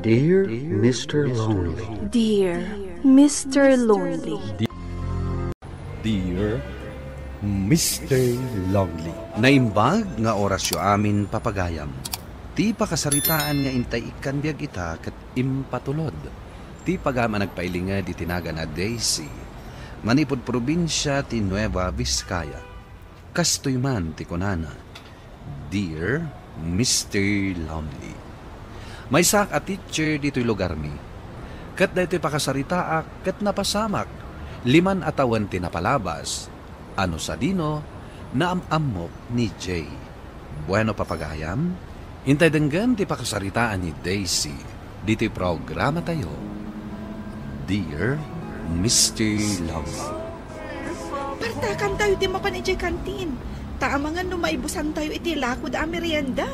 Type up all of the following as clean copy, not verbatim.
Dear Mr. Lonely. Dear Mr. Lonely. Dear Mr. Lonely. Naimbag nga orasyo amin papagayam. Ti pakasaritaan nga intay ikan biyag ita kat impatulod. Ti pagama nagpailingad itinaga na Daisy. Manipod probinsya ti Nueva Vizcaya. Kastoy man ti kunana. Dear Mr. Lonely. May sak a teacher dito'y lugar mi. Kat dayto'y pakasaritaak kat napasamak. 5 atawan tinapalabas. Ano sa dino, naamamok ni Jay. Bueno papagayam, hintay denggan ti pakasaritaan ni Daisy. Dito'y programa tayo. Dear Mr. Lonely. Partakan tayo ti mapanijay kantin. Taamangan no maibusan tayo iti lakod a merienda.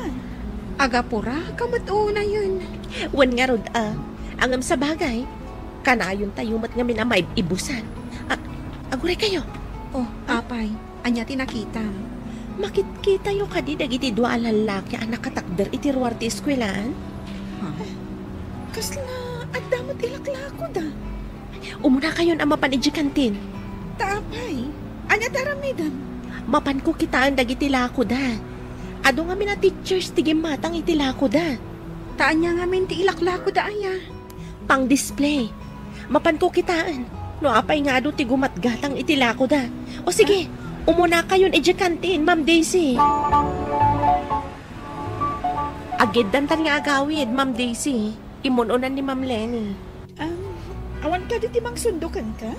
Agapura, kamat-una yun. Wan nga rod, angam sa bagay. Kanayon tayo mat nga minamay ibusan. Aguray kayo. Oh, apay, anya tinakita. Makit-kita yung kadi dagiti dua lalaki ang nakatakder iti ruwar ti eskwelaan. Kasla, at damot ilaklako da. Umuna kayon ang mapanidji kantin. Taapay, anya taramidan. Mapan ko kitaan dagiti lako da. Ado nga mina teachers ti gimatang iti lako da. Taan niya nga min ti ilaklako da aya. Pang display. Mapan ko kitaan. No apay nga ado ti gumatgatang iti lako da. O sige, umuna kayon iti kantin, Ma'am Daisy. Agid dantan nga agawid, Ma'am Daisy. Imununan ni Ma'am Lenny. Awan ka diti mang sundukan ka?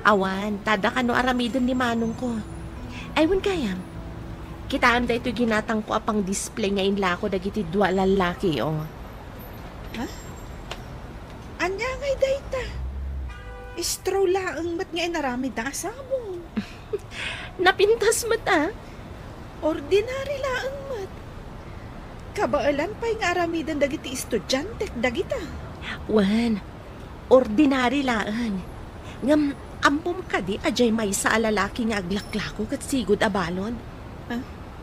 Awan, tada ka no aramidon ni manong ko. Aywan kayam. Kitaan da ito ginatang ko apang display ngayon lako dagiti dua lalaki, oh. Ha? Anya ngay dayta? Istro laang mat nga inarami da asamo. Napintas mata. Ordinary laang mat. Kabaalan pa'y nga aramidan dagiti estudyante dagita. Wan, ordinary laan. Ngam, ampom ka di ajay may sa alalaki nga aglaklako kat sigod abalon.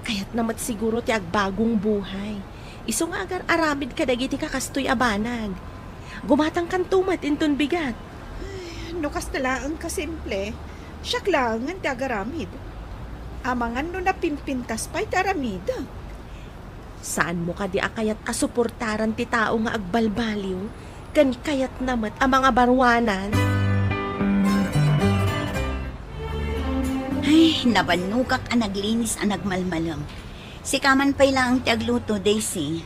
Kaya't namat siguro ti agbagong buhay. Iso nga agar aramid ka dagiti kakastoy abanag. Gumatang kan tumat inton bigat. Ay, no kastalaang kasimple, siya klangan ti agaramid. Amangan no napimpintas pa'y taramida. Saan mo ka di akayat asuportaran ti tao nga agbalbaliw? Kan kayat namat ang mga barwanan? Ay, nabanukak ang naglinis ang nagmalmalam. Si kaman pa'y lang ti agluto, Daisy.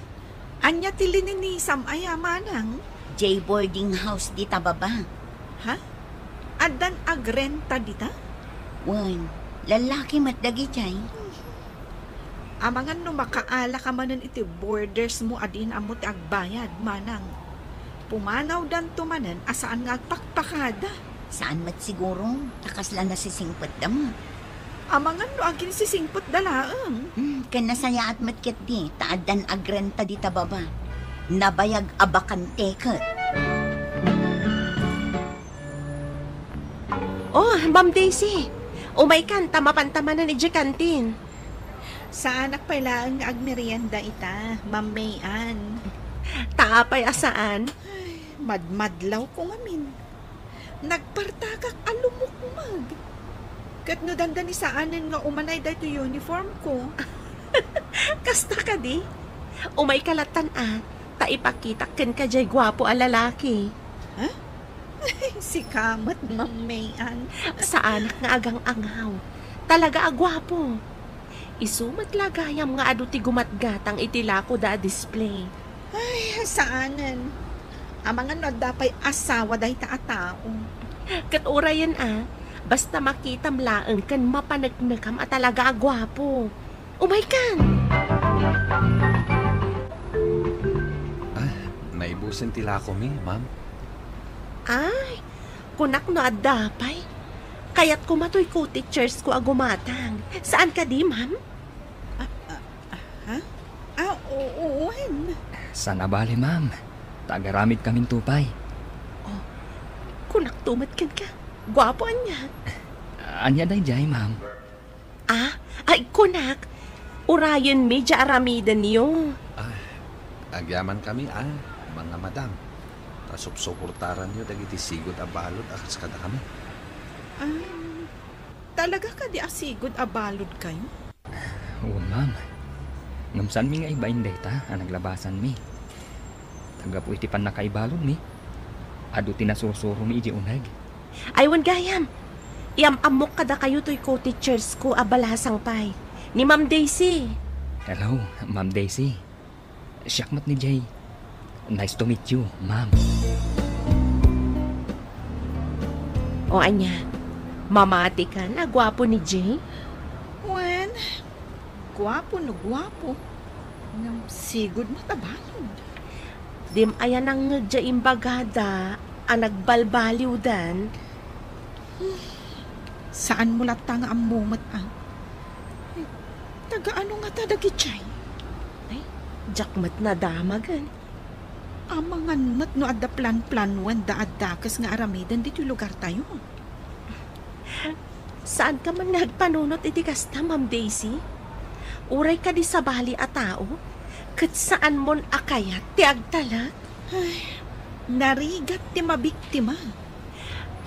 Anya tilinin ni Samaya manang? J boarding house di tababa. Ha? Adan agrenta dita? Wan, lalaki matdagi jay. Amangan no makaala ka manan iti borders mo adin amot agbayad manang. Pumanaw dan tumanan asaan nga agpakpakada. Saan mat siguro? Takasla na si singpot dama. Amangan no agin si singpot dalaang. Kan nasaya at matkit di, taadan agrenta di tababa. Nabayag abakante kat. Oh, Ma'am Daisy. Umay kan, tamapantamanan iti kantin. Saan akpailaang nga agmerienda ita, Ma'am Mayan? Taapay asaan? Ay, madmadlaw ko ngamin. Nagpartakak alumukmag. Kat no dandan isaanin nga umanay dahito uniform ko. Kasta ka di? Umay kalatan taipakita ken ka jay gwapo a lalaki. Ha? Si kamat, Ma'am Mayan. Saan nga agang angaw. Talaga agwapo. Isumat lagayam nga adu ti gumatgatang itilako da display. Ay, saanan? Amangan no dapay asawa dahi ta tao. Kat orayan basta makitam laeng kan mapanagnagam at talaga agwapo. Umay kan! Naibusin tila ko mi, ma'am. Ay, kunak no adapay. Kaya't kumatoy ko teachers ko agumatang. Saan ka di, ma'am? Ha? Oo. Sa nabali, ma'am. Tagaramid kaming tupay. Oh, kunak tumat kan ka. Gwapo niya. Anya day jay, ma'am. Ay kunak. Urayan medya aramidan niyo. Agyaman kami, man na madam. Tasop-suportaran nyo dagiti sigod a balod akas kada kami. Talaga ka di asigod abalod kayo? Oo, ma'am. Ngamsan mi nga ibain data ang naglabasan mi. Taga po iti pan nakaibalod mi. Ado tinasursuro mi iji unag. Aywan gayam. Iamamok kada kayo to'y co-teachers ko abalasang pay. Ni Ma'am Daisy. Hello, Ma'am Daisy. Siyakmat ni Jay. Nice to meet you, ma'am. O anya, mamati ka na gwapo ni Jay? Wen, gwapo no gwapo. Sigod matabalod. Dim ayan ang Jay imbagada ang nagbalbaliw dan. Saan mo lata nga ang mumat ang? Taga ano nga tadagi chay? Ay, jakmat na damagan. Amangan mat no adda plan-plan wen da addakas nga aramidan dito lugar tayo. Saan ka man nagpanunot iti kasta, Ma'am Daisy? Uray ka di sa bali a tao? Kat saan mon akayat ti agtalag? Ay, narigat ti mabiktima.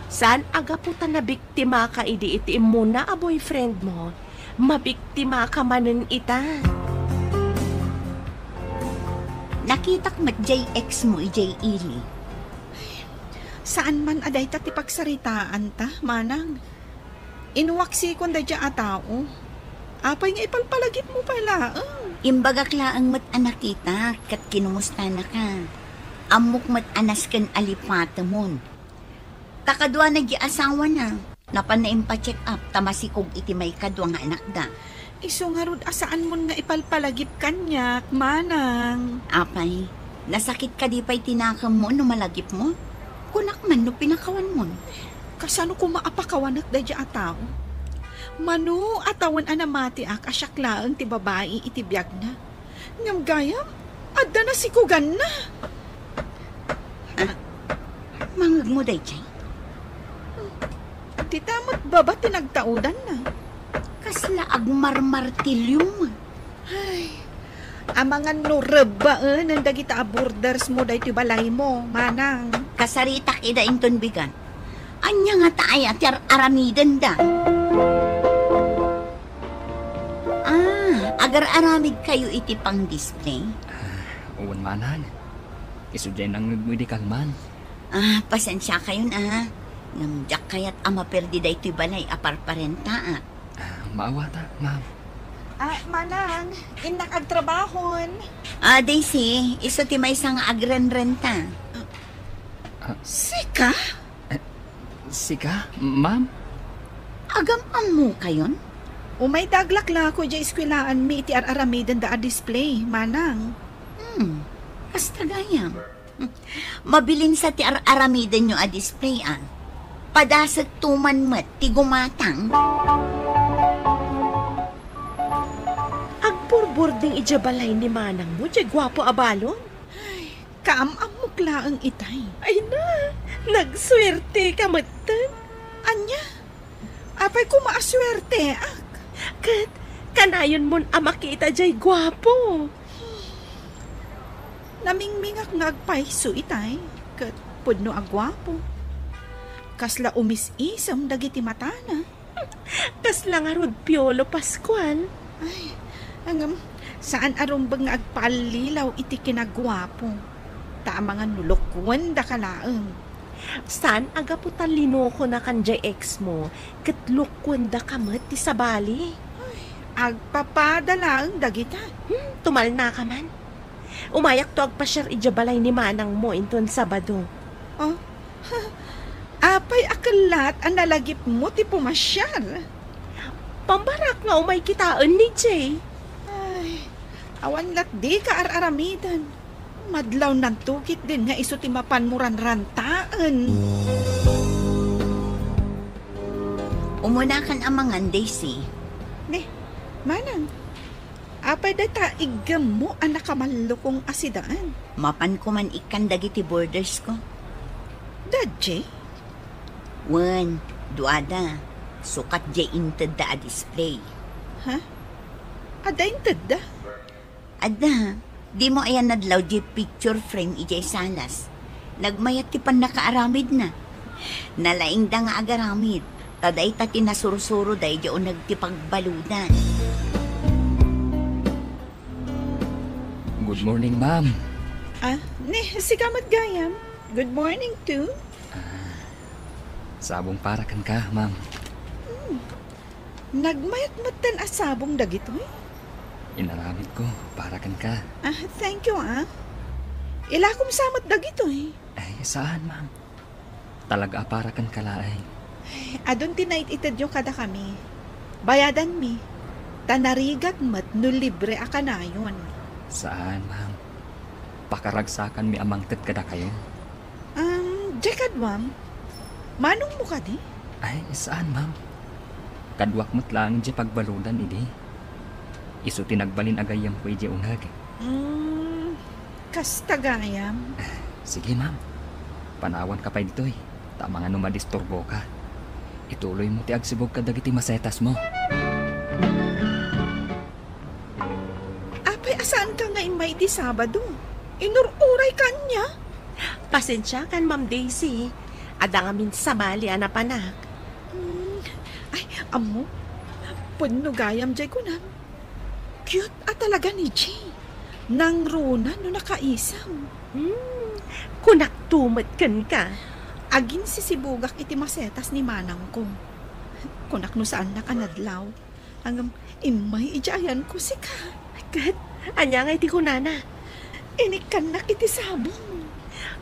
Saan aga puta na biktima ka idi iti mo na a boyfriend mo? Mabiktima ka manen ita. Nakitak mat JX mo ijay ili. Saan man aday ta ti pagsaritaan ta, manang? Inuwaksi kon da dya a tao. Apay nga ipalpalagip mo pala. Imbagak laang mat anak kita, kat kinumusta na ka. Amok mat anas kan alipatamon. Takadwa nag-iasawa na. Napanaim pa check up, tamasikog iti may kadwa nga anak da. Iso nga rod asaan mo nga ipalpalagip kanyak, manang. Apay, nasakit ka di pa'y tinakam mo no malagip mo? Kunak man no pinakawan mo. Kasano ko maapakawanak da dya a tao? Mano atawan anamati ak asyaklaang ti babae iti biyag na. Ngam gayam, adda na sikugan na. Mangag mo day, Chay. Titamot baba tinagtaudan na. Kasla agmarmartilyo mo. Ay, amangan no rebaan ang dagita aborders mo da iti balay mo, manang. Kasaritak ida inton bigan. Anya nga taaya ti aramidan da. Agar-aramid kayo iti pang display? Uwan manan. Isudyan ang medical man. Pasensya kayo na. Ngamjak kayat ama perdi da ito'y balay aparparenta. Maawata, ma'am. Manang, inak agtrabahon. Daisy, iso ti may isang agren-renta. Sika? Sika, ma'am? Agam mo kayon? Umay daglak ko dya iskwilaan mi iti aramidan da a display, manang. Hasta gayam. Mabilin sa ti aramidan nyo a display Padasag tuman mat ti gumatang. Agburburding ijabalay ni manang mo, dya gwapo abalon. Ay, kaamamok laang itay. Ay na, nagswerte ka matan. Anya, apay ko maaswerte Kat, kanayon mon makita jay gwapo. Namingmingak nga agpaiso itay, kat pudno agwapo. Kasla umis-isam dagiti matana. Kasla nga rod Piolo Pascual. Ay, hangam, saan arumbag nga agpalilaw iti kinagwapo. Taamangan nulokwan da kalaang. Saan agaputan linoko na kanjay ex mo, katlukwan da kamat ti sabali. Ay, agpapadala ang dagita. Tumal na ka man. Umayak to agpasyar ijabalay ni manang mo inton Sabado. Apay akalat ang nalagip mo ti pumasyar. Pambarak nga umay kitaan ni Jay. Ay, awan lat di ka aramidan. Madlaw ng tukit din nga iso ti mapanmuran rantaan. Umunakan amangan, Daisy. Manang, apay data igam mo ang nakamalukong asidaan. Mapan ko man ikan dagiti borders ko. Dadje? Wen, duada. Sukat jay inted da a display. Adayin tadda? Ada, Di mo ayan nadlaw di picture frame ijay salas. Nagmayat ti pan nakaaramid na. Nalaing da nga agaramid. Taday ta tinasursuro day di o nagtipagbaludan. Good morning, ma'am. Si Kamat Gayam. Good morning too. Sabong para kan ka, ma'am. Nagmayat-matan asabong dagitoy. Inaramid ko, para kan ka. Thank you Ila kong samat dagitoy. Ay, saan, ma'am? Talaga para kan kalaay. Adon tinait itadyo kada kami. Bayadan mi. Tanarigat mat no libre akanayon. Saan, ma'am? Pakaragsakan mi amang tet kada kayo. Jekad, ma'am. Manong mo ka di? Ay, saan, ma'am? Kadwak mo't lang di pagbaludan, idi. Isu tinagbalin agayam ko iji unag. Kastagayam. Sige, ma'am. Panawan ka pa ditoy. Tama nga numadisturbo ka. Ituloy mo ti agsibog ka dagiti masetas mo. Apay, asaan ka nga imay di Sabado? Inururay ka niya? Pasensya kan, Ma'am Daisy. Ada nga min samali anapanak. Ay, amo. Puno gayam jay ko nam. Cute talaga ni Jay. Nang runa no nakaisam. Kunak tumat kan ka. Agin sisibugak iti masetas ni manang ko. Kunak no saan nakanadlaw. Hanggang imay ijayan ko si ka. Kat, anya nga iti kunana. Inikanak iti sabong.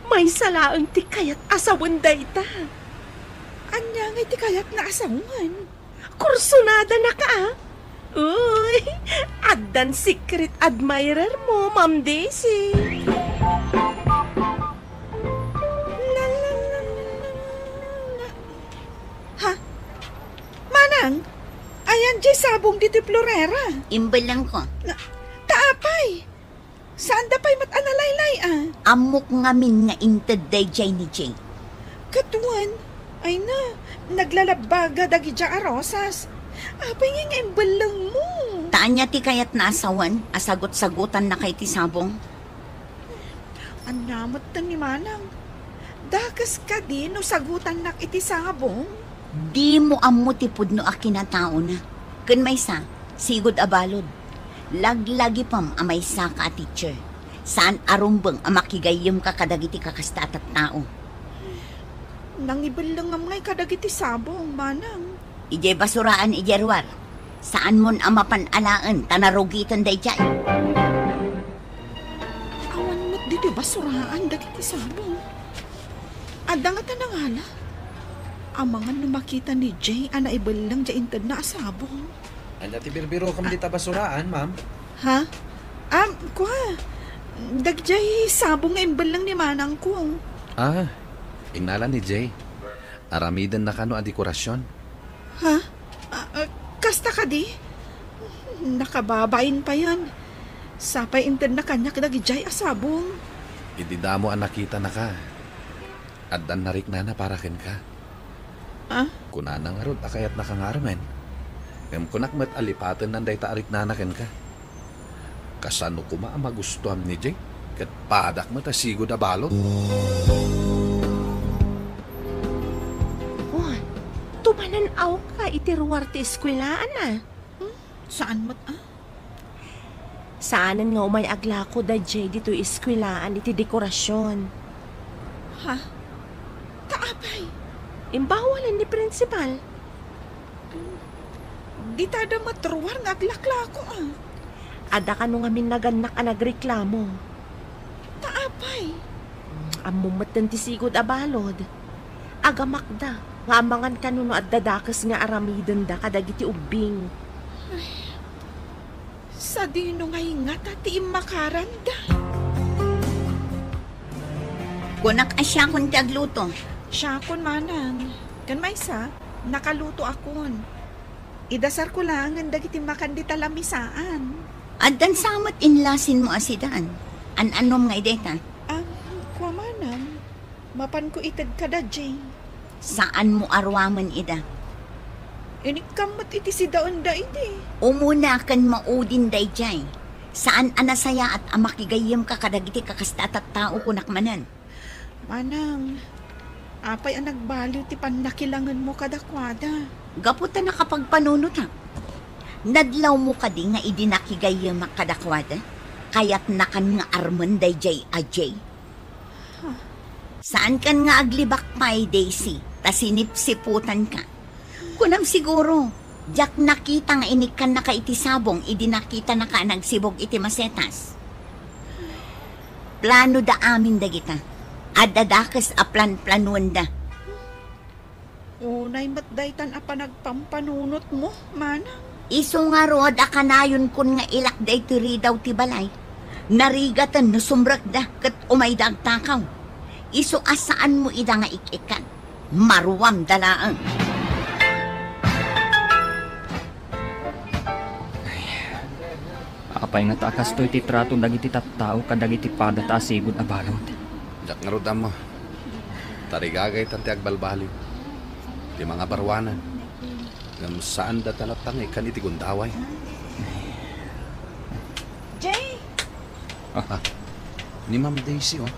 May salaang ti kayat asawan dayta. Anya nga iti kayat nga asawan. Kursunada na ka Uy, addan secret admirer mo, Ma'am Daisy. Ha? Manang, ayan di sabong dito Florera. Imbal lang ko. Taapay. Saan da pa'y matanalaylay Amok ngamin nga inted day jay ni Jay. Katuan, ay na, naglalabaga dagi dya arosas. Apay nga imbalang mo. Taan niya ti kayat na asawan, asagot-sagutan na kay ti sabong. Anamot na ni Manang. Dakas ka din no sagutan na iti sabong. Di mo ammo ti pudno a kinatao na. Kun may sa, sigod abalod. Laglagi pam amay sa ka teacher. Saan arumbang amakigayom ka kadagiti kakasta at tao. Nangibalang amay kadagiti sabong, Manang. Ije basuraan ijerwar. Saan mon amapan alaan tanarugitan day jay. Awan mo't dito basuraan dagiti sabong. Ada nga tanangala. Amangan numakita ni Jay ana ibalang jaintad na asabong. Anya ti birbiro kam dita basuraan, ma'am? Ha? Kuha. Dagjay sabong nga imbalang ni Manang ko. Ingnalan ni Jay. Aramidan na kano a dekorasyon. Ha? Kasta ka di? Nakababain pa yan. Sapay intad na kanya kadagijay asabong. Ididamo ang nakita na ka. Addan narik na para ken ka. Kunanang arod akayat nakangaramen. Ngam kunak met alipatan nanday taarik na ken ka. Kasano kuma ang magustuhan ni Jay? Kat padak mo ta sigod a balot. Tumananaw ka itiruwar ti eskwelaan na. Saan mo't Saanan nga umay aglako da Jay dito eskwelaan iti dekorasyon. Ha? Taapay? Imbawalan ni principal. Di tada matruwar nga aglaklako Ada ka nung amin naganak a nagreklamo. Taapay? Amumatan ti sigod abalod. Agamakda, nga amangan ka nuno at dadakas nga aramidan da kadagiti ubing. Sa dino nga ingat at imakaranda. Kunak asya kun ti agluto. Siya kon Manang. Kan maysa, nakaluto akon. Idasar ko lang ang dagiti makan di talamisaan. Addan samot inlasin mo asidan. An-anom nga ideta. Kwa Manang, mapan ko itad kada Jay. Saan mo arwaman ida? Inikamot iti si daon da iti. Umuna kan maudin day jay. Saan anasaya at amakigayim ka kadagiti kakastat at tao kunakmanan? Manang, apay ang nagbaliw ti panakilangan mo kadakwada. Gaputa na kapag panunot ha. Nadlaw mo ka di nga idinakigayim kadakwada? Kaya't nakan nga arman day jay ajay. Saan kan nga aglibak pay, Daisy? Ta sinipsiputan ka. Kunam siguro, jak nakita nga inikan na ka iti sabong, idinakita na ka nagsibog iti masetas. Plano da amin da kita. Adadakas a plan-planuan da. Unay matdaytan a panagpampanunot mo, manang. Iso nga rood a kanayon kun nga ilak da iti ridaw ti balay. Narigatan no sumrak da kat umay da agtakaw. Iso asaan mo ida nga ikikan. Maruwam dalaang. Apay nga takas to'y titrato dagiti tattao kadagiti padata sigud a balod. Jak nga rodam mo. Tarigagay tanti agbalbaliw. Di mga barwanan. Ngam saan da talatang ikan iti gundaway. Jay! Ni Ma'am Daisy, oh.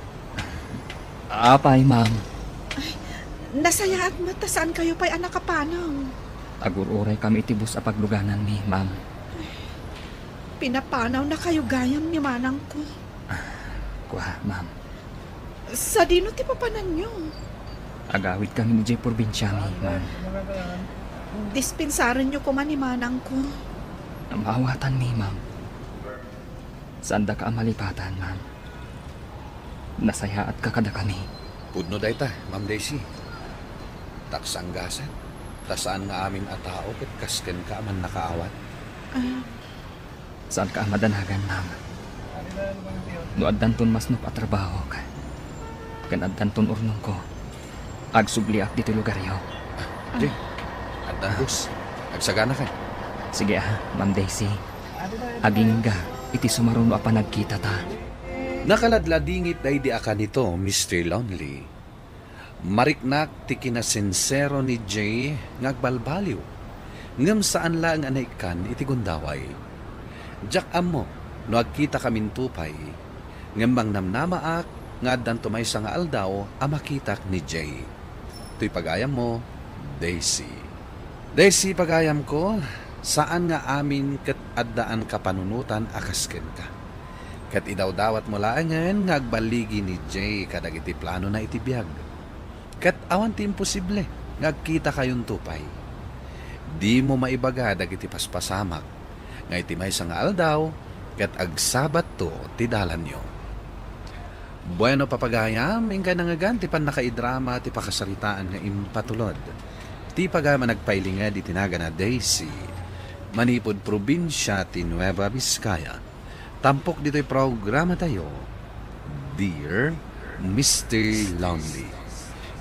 Apay, ma'am. Nasaya at mata saan kayo pa'y anak kapanang? Agururay kami itibus a pagluganan mi, ma'am. Pinapanaw na kayo gayam ni manang ko. Kuha, ma'am. Sa dino ti papanan nyo? Agawid kami ni Jay probinsya mi, ma'am. Dispensaran nyo ko man ni manang ko. Maawatan mi, ma'am. Saan da ka amalipatan, ma'am? Nasaya at kakada kami. Pudno day ta, Ma'am Daisy. Taksanggasan. Tasaan nga amin a tao kat kasken ka man nakaawat. Saan ka madanagan, ma'am? No addanton mas nup at trabaho ka. Kan addanton urnong ko. Agsubli ak dito lugaryo. Jay, addan bus. Agsagana ka. Sige Ma'am Daisy. Aging ga, iti sumaruno apa nagkita ta. Nakaladladingit day di aka nito, Mr. Lonely. Mariknak ti kinasinsero ni Jay ngagbalbaliw. Ngam saan lang anaikan iti gundaway. Jak amo, no agkita kamin tupay. Ngam bang namnamaak, nga addan tumay sa nga aldaw, amakitak ni Jay. To'y pagayam mo, Daisy. Daisy, pagayam ko, saan nga amin kat addaan kapanunutan akasken ka. Kat idawdawat mo laangan ngagbaligi ni Jay kadagiti plano na itibiyag. Kat awan ti imposible ngagkita kayon tupay. Di mo maibaga dagiti paspasamak nga itimay sa nga aldaw kat agsabat to ti dalan nyo. Bueno papagayam ingka nangagan ti pan nakaidrama ti pakasaritaan nga impatulod. Ti pagama nagpailinga di tinaga na Daisy manipod probinsya ti Nueva Vizcaya. Tampok dito'y programa tayo, Dear Mr. Lonely.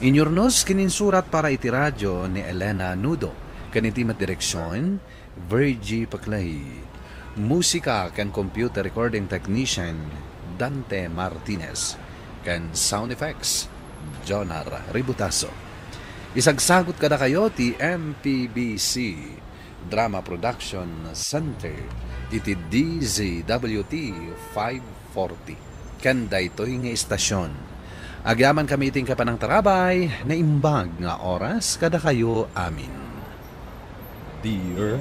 Inyornos kininsurat para iti radyo ni Elena Nudo, kanitimat direksyon, Virgie Paclay. Musika kan computer recording technician, Dante Martinez. Kan sound effects, Jonar Ributaso. Isagsagot kada kayo ti MPBC Drama Production Center. Iti DZWT 540. Kanda ito'y nga istasyon. Agyaman kami iting kapanang tarabay na imbag nga oras kada kayo amin. Dear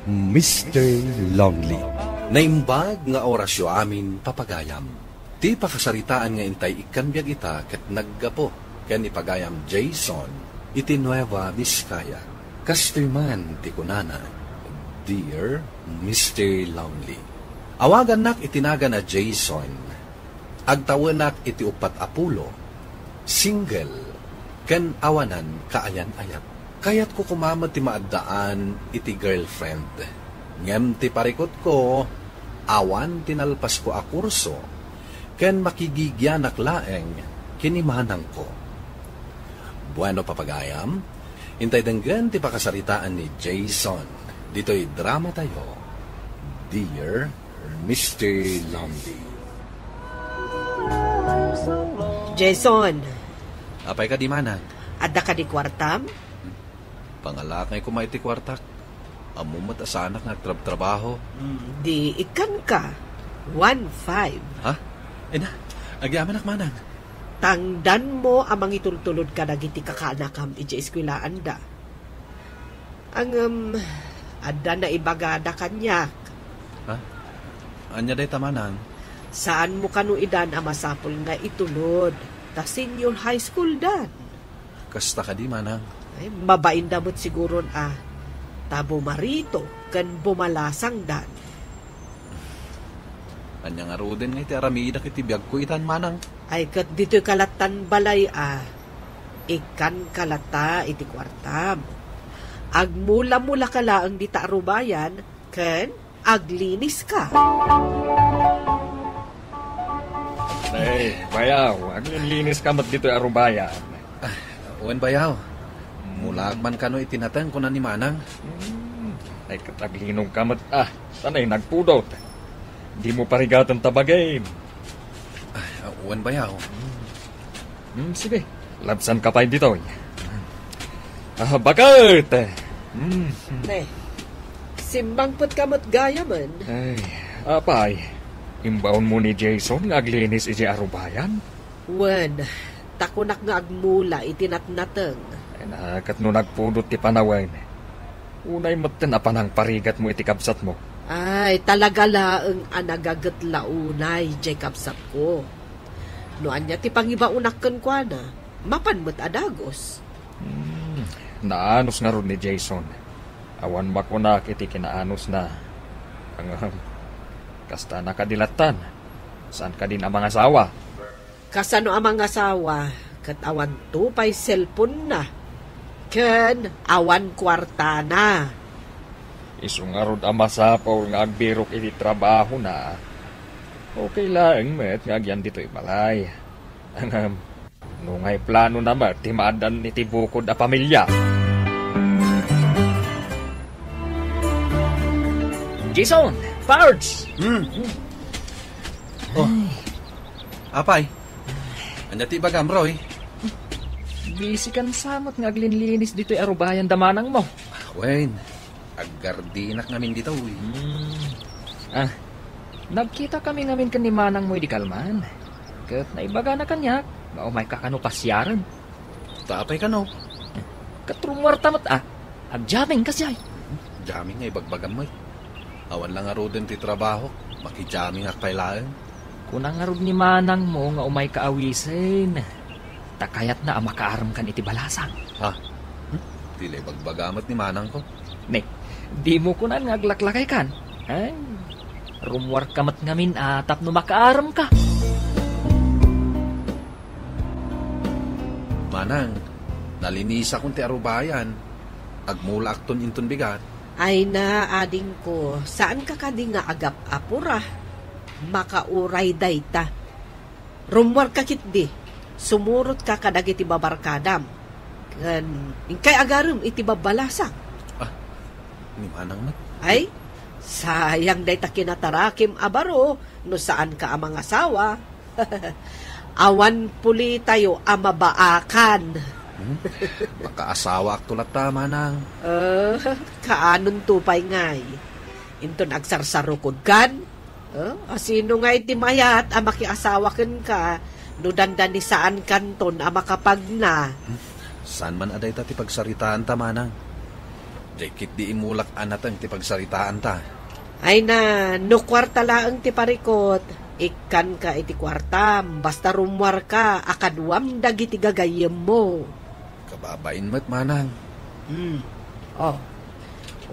Mr. Lonely. Naimbag nga orasyo amin papagayam. Ti pakasaritaan nga intay ikanbyag ita kat naggapo ken ipagayam Jason iti Nueva Vizcaya. Kastiman ti kunana. Dear Mr. Lonely. Awagan nak itinaga na Jason. Agtawan nak iti upat apulo. Single. Ken awanan kaayan-ayat. Kayat ko kumamad ti maaddaan iti girlfriend. Ngem ti parikot ko, awan tinalpas ko a kurso. Ken makigigyanak laeng kinimanang ko. Bueno papagayam, intay denggan ti pakasaritaan ni Jason. Dito'y drama tayo, Dear Mr. Lonely. Jason, Apay ka di manang? adda ka di kwartam? Pangalakay ko may ti kwartak. Amumat asanak nagtrabaho. Di ikan ka. 1-5. Ha? Ina, agyaman ak manang. Tangdan mo amang itultulod ka nagiti kakanakam iti eskwelaan da. Ang adda na ibagada kanyak. Ha? Anya day tamanang? Saan mo kanu idan amasapol nga itulod? Ta senior high school dan. Kasta ka di manang. Ay, mabain damot siguro tabo marito kan bumalasang dan. Anya nga roden nga iti aramida kiti biyag ko itan manang. Ay kat dito kalatan balay ikan kalata iti kwartam. Agmula-mula ka laang di taarubayan, ken aglinis ka. Ay, bayaw, aglinis ka mat dito arubayan. Uwan bayaw, mula man kano itinatang ko na ni manang. Ay, kataglinong ka mat, sanay nagpudot. Di mo parigatan tabagain. Uwan bayaw. Sige, labsan ka pa dito. Bakit? Simbang put kamot gaya man. Ay, apay. Imbaon mo ni Jason nga aglinis iti arubayan? Wen, takunak nga agmula itinatnateng. Ay, nakat no nagpudot ti panawen. Unay matten apanang parigat mo iti kabsat mo. Ay, talaga laeng anagagat launay, jay kabsat ko. No anya ti pangibaunakken kwa na, mapanmet adagos. Naanos nga ron ni Jason. Awan makunak iti kinaanos na. Ang kasta nakadilatan. Saan ka din ang mga asawa? Kasano ang mga asawa, kat awan tupay cellphone na. Ken awan kwarta na. Isungarod ang masapaw nga agbirok iti trabaho na. Okay lang, met, nga agyan dito ibalay. Ang nungay plano naman, timadan iti bukod a pamilya. Jason! Pards! Oh, apay. Anya ti bagam, Roy. Busy kan samot nga aglinlinis dito arubayan damanang mo. Wen, aggardinak namin dito, uy. Nagkita kami ngamin kan ni manang mo di kalman. Kat naibaga na kanyak, maumay kakano pasyaran. Tapay ka no? Katrumwar tamat agjaming kasi ay. Jaming nga ibagbagan mo. Awan lang nga roden ti trabaho, makijaming akpailaan. Kunang nga ni manang mo nga umay kaawisin. Takayat na makaaram kan iti balasang. Ha? Tila ibagbagamat ni manang ko. Ne, di mo kunan nga aglaklakay kan. Ay, rumwar kamat ngamin tap no makaaram ka. Manang, nalinisa kong ti arubayan. Agmula akton inton bigat. Ay na, ading ko, saan ka kadi nga agap apura? Makauray dayta. Rumwar ka kitdi, sumurot ka kadag iti babarkadam. Kay agarum iti babalasak. Ni manang na? Ay, sayang dayta kinatarakim abaro, no saan ka amang asawa. Awan puli tayo amabaakan. Makaasawa ak tulat ta, manang. Kaanon tupay ngay. Inton agsarsarukod kan? Asino nga iti mayat ang makiasawa ken ka, no dandan ni saan kanton ang makapag na. Saan man aday ta ti pagsaritaan ta, manang? Jekit di imulak anatang ti pagsaritaan ta. Ay na, no kwarta laang ti parikot, ikan ka iti kwartam, basta rumwar ka, akadwam dagiti gagayem mo. Kababain mo't, manang.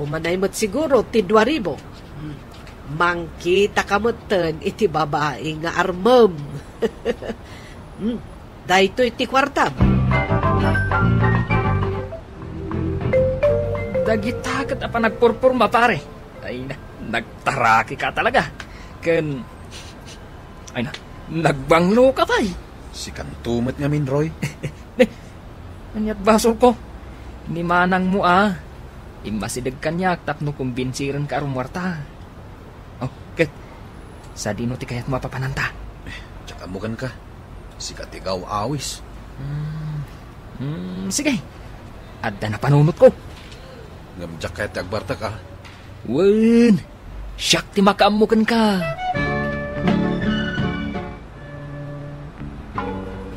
Umanay mo't siguro, ti 2,000. Mangkita ka mo't iti babae nga armam. Dahito iti kwartam. Dagitagat apa nagpurpurma pare. Ay na, nagtaraki ka talaga. Ay na, nagbanglo ka pa eh. Si kantumat nga min, Roy. Anyat basol ko. Ni manang mo Imasidag kanyak tapno kumbinsiran ka arumwarta. Ket. Sa dino ti kayat mapapananta. Tsaka mugan ka. Sikat ikaw awis. Sige. Adda na panunot ko. Ngamjak kayat agbarta ka. Wen. Siyak ti makaamukan ka.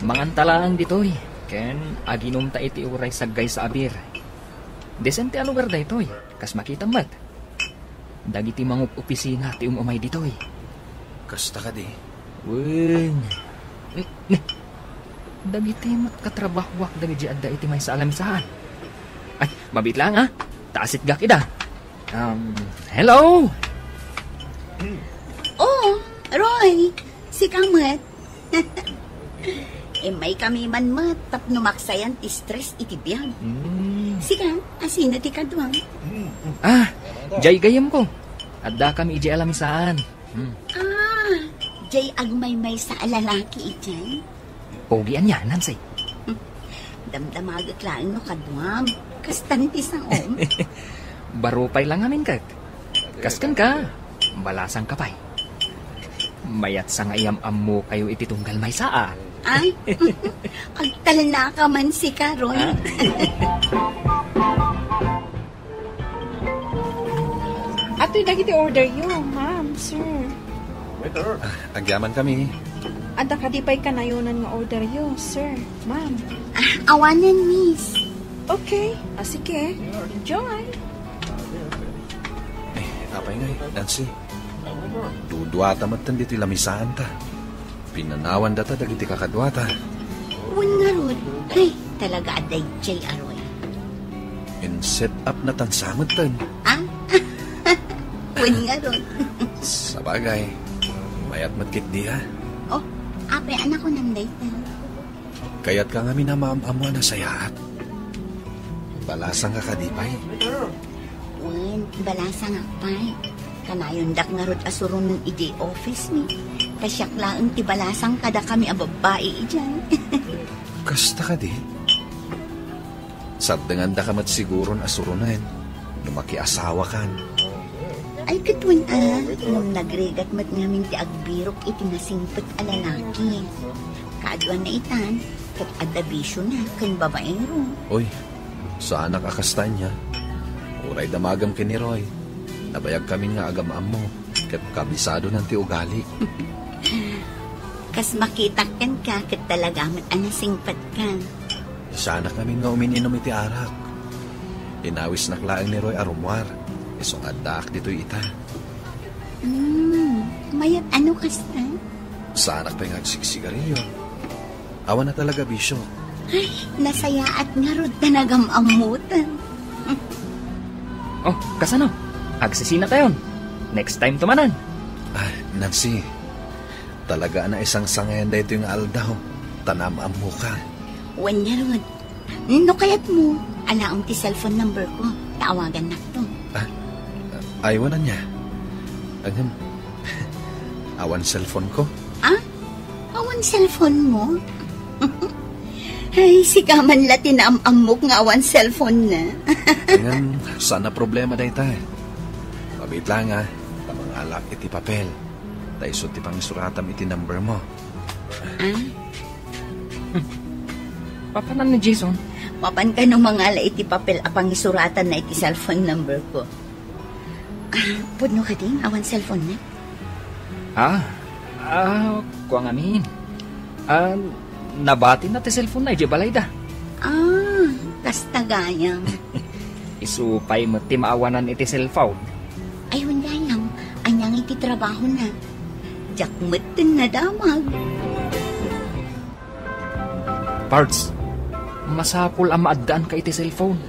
Mangantalaan ditoy. Ken aginom ta iti uray saggay sa abir. Desente a lugar daytoy. Kas makita mat. Dagiti mangup opisina ti umay ditoy. Kasta ka di. Wen. Dagiti mat katrabahwak dagiti adda iti may sa alamisahan. Ay, mabit lang ha. Taasit gak ida. Hello? Oh, Roy, si Kamat. May kami man mat, tapno maksayan ti stress iti biyag. Sika, asina ti kadwang. Jay gayam ko. Adda kami iji alamisaan. Jay agmay-may sa alalaki iti. Pogian yan, Nancy. Damdamagat lang no kadwang. Kastanti sa om. Barupay lang amin kat. Kaskan ka. Balasang kapay. Mayat sa ngayam-am mo kayo iti tunggal may saa. Ay, agtala ka man si Karoy. Ato'y dagiti order yo, ma'am, sir. Agyaman kami. Anda kadipay kanayonan nga order yo, sir, ma'am. Awanan, miss. Okay, sige. Enjoy. Apay nga Nancy. Duduata matan diti lamisaan ta. Pinanawan data dagiti kakadwata. Wan nga rod. Ay, talaga aday Jay Aroy. In set up na tansamad tan. Wan nga rod. Sabagay. Mayat matkit di ha. Oh, apay anak ko nang daytan. Kaya't ka nga minamaam-amwa na sayaat. Balasang ka kadipay. Wan, balasang apay. Kanayon dak nga rod asuron ng iji office ni. Kasyak lang ti balasang kada kami ababae dyan. Kasta ka di. Sabdangan da ka mat siguron asurunan. Lumaki asawa kan. Ay katwan nung nagregat mat ngamin ti agbirok iti nasingpet a lalaki. Kaadwan na itan, kat adabisyo na kan babaero. Oy, saan nakakastan niya? Uray damagam kini Roy. Nabayag kami nga agam-am mo. Kat kabisado ng ti ugali. Kas makitakan ka, kat talaga mat anasingpat ka. Sana kami nga umininom iti arak. Inawis naklaang ni Roy arumwar. Isong adak dito'y ita. Mayat ano kasta? Sana pa nga sigarilyo. Awan na talaga bisyo. Ay, nasaya at nga rod na nagamamutan. Oh, kasano? Agsisina tayon. Next time tumanan. Nancy. Talaga na isang sangayan da ito yung aldaw. Tanamam mo ka. Wan niya rod. No kayat mo, alaong ti cellphone number ko. Taawagan na to. Ayaw na niya. Awan cellphone ko. Awan cellphone mo? Ay, si kaman latin amok nga awan cellphone na. Sana problema da ita. Mabit lang tamangalak iti papel. Taisot ti pangisuratam iti number mo. Papanan ni Jason? Mapan ka nung mangala iti papel apang isuratan na iti cellphone number ko. Pudno ka din, awan cellphone na? Kuang amin. Nabati na ti cellphone na, balay da. Kastagayang. Isupay mo ti maawanan iti cellphone. Ayun gayang, anyang iti trabaho na. Jakmutin na damag. Parts, masapul ang maadaan ka iti cellphone.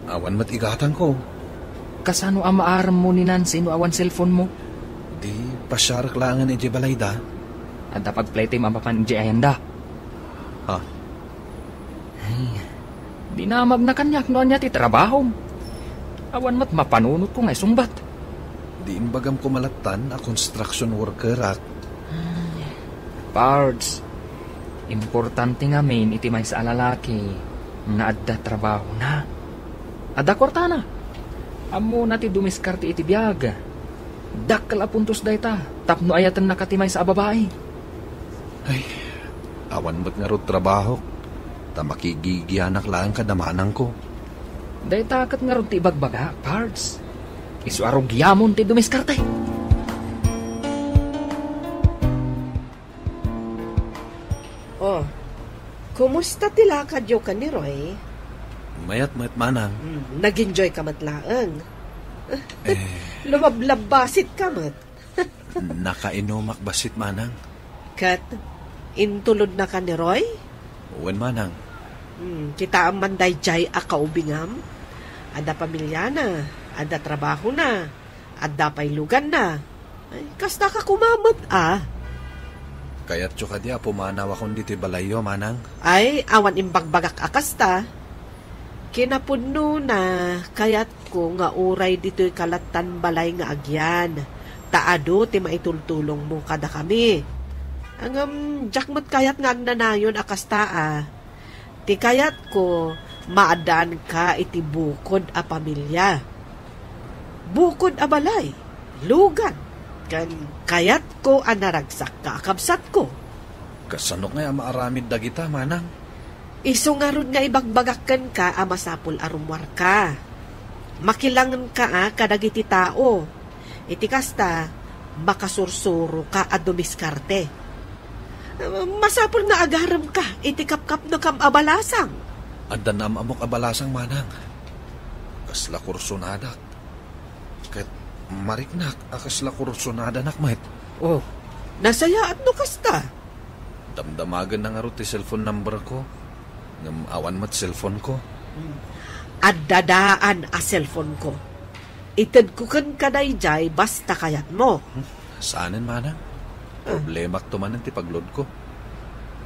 Awan matigatan ko. Kasano ang maaram mo ni Nancy no awan cellphone mo? Di pasyarak langan iti balayda. At pag-play time ang papan iti ayanda. Di na magnakanyak noon niya ti trabaho. Awan mat mapanunot ko ngay sumbat. Di imbagam ko malatan a construction worker ak. Parts, importante nga main iti may sa alalaki nga adda trabaho na. Adda korta na. Amo na ti dumiskarte iti biyag. Dakkel apuntos dayta. Tapno ayatan nakatimay sa babae. Ay, awan ba't nga rod trabaho? Tamakigigianak lang kadamanang ko. Dayta kat nga rod ti ibagbaga, Parts. Isu arong giyamon ti dumiskarte. Oh, kumusta tila kadyo ka ni Roy? Mayat manang. Nag-enjoy ka matlaang. Lumablabasit ka mat. Nakainumak basit manang. Kat, intulod na ka ni Roy? Uwan manang. Kita ang manday jay akaubingam. Ada pamilya na, ada trabaho na, ada pailugan na. Ay, kasta ka kumamat Kaya't tso ka di pumanaw akong dito balayo manang. Ay, awan imbagbagak akasta. Kinapudno na, kaya't ko nga uray dito'y kalatan balay nga agyan. Taado ti maitultulong mo kada kami. Ang jakmat kayat nga agnanayon akasta Ti kayat ko maadaan ka iti bukod a pamilya. Bukod a balay, lugan. Kan kayat ko anaragsak ka akabsat ko. Kasanok nga maaramid dagita manang. Isungarod nga ibagbagakan ka masapul arumwar ka. Makilangan ka kadagiti tao. Iti kasta, makasursuro ka dumiskarte. Masapul nga agaram ka, iti kapkap no kam abalasang. Adda na amok abalasang manang. Kasla kursunadak. Ket mariknak akasla kursunada nakmet. Oh, nasaya at no kasta. Damdamagan na nga ro ti cellphone number ko. Ngam awan mat cellphone ko. Addadaan a cellphone ko. Ited ko kan kaday jay basta kayat mo. Saanin manang? Problema to man ti paglod ko.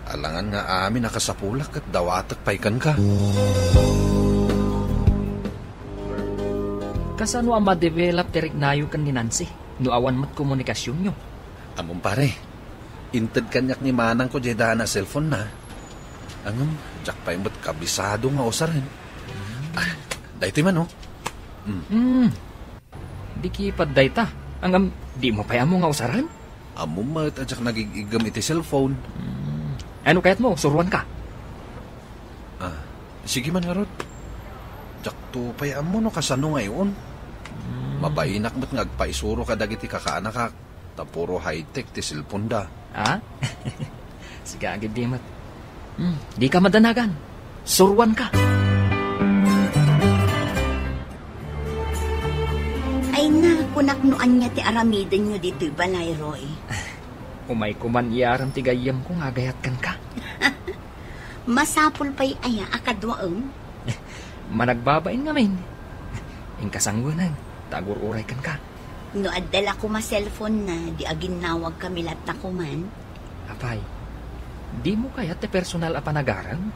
Alangan nga amin nakasapulak at dawatak paikan ka. Kasano ang ma-develop dirignayo kan ni Nancy? No awan mat komunikasyon nyo. Among pare, inted kanyak ni manang ko jay na cellphone na. Angam, jak pa yung kabisado nga osarin. Dayti man Di kipad dayta. Angam, di mo pa mo nga usaran? Amo mat at jak nagigigam iti cellphone. Ano kayat mo? Suruan ka? Sige man nga rod. Jak to payam mo no kasano ngayon. Mabainak mo't ngagpaisuro ka dagiti kakaanak ka. Tapuro high-tech ti cellphone da. Sige agad di mat. Di ka madanagan. Suruan ka. Ay na, kunaknuan niya ti aramidan nyo dito'y balay, Roy. Umay kuman iaram ti gayam ko nga gayatkan ka. Masapul pa'y aya akadwaang. Managbabain ngamin. Ingkasanggunan, tagur-uray kan ka. No adala ko ma-cellphone na, di aginawag kami lat na kuman. Apay, di mo kaya ti personal a panagaram?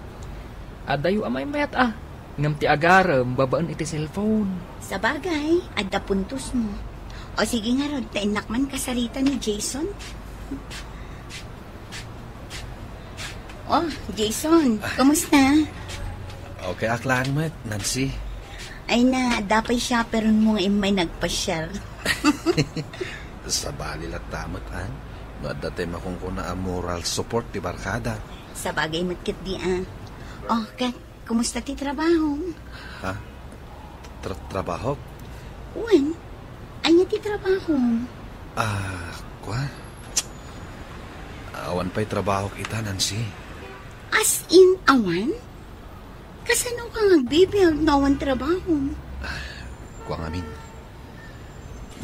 Adayo amay mayat ngam ti agaram, babaan iti cellphone. Sa bagay, adda puntos mo. O sige nga rod, tainakman kasarita ni Jason. Oh, Jason, kumusta? Okay, aklaan mo, Nancy. Ay na, dapay siya pero mo nga may nagpasyal. Sa bali lat tamat, no, at datay makungkuna ang moral support ti barkada. Sa bagay matkit di, Oh, Kat, kumusta ti trabaho? Trabaho? Uwan, anya ti trabaho? Awan pa'y trabaho kita, Nancy. As in, awan? Kasano ka nagbibuild na awan trabaho? Kuang amin.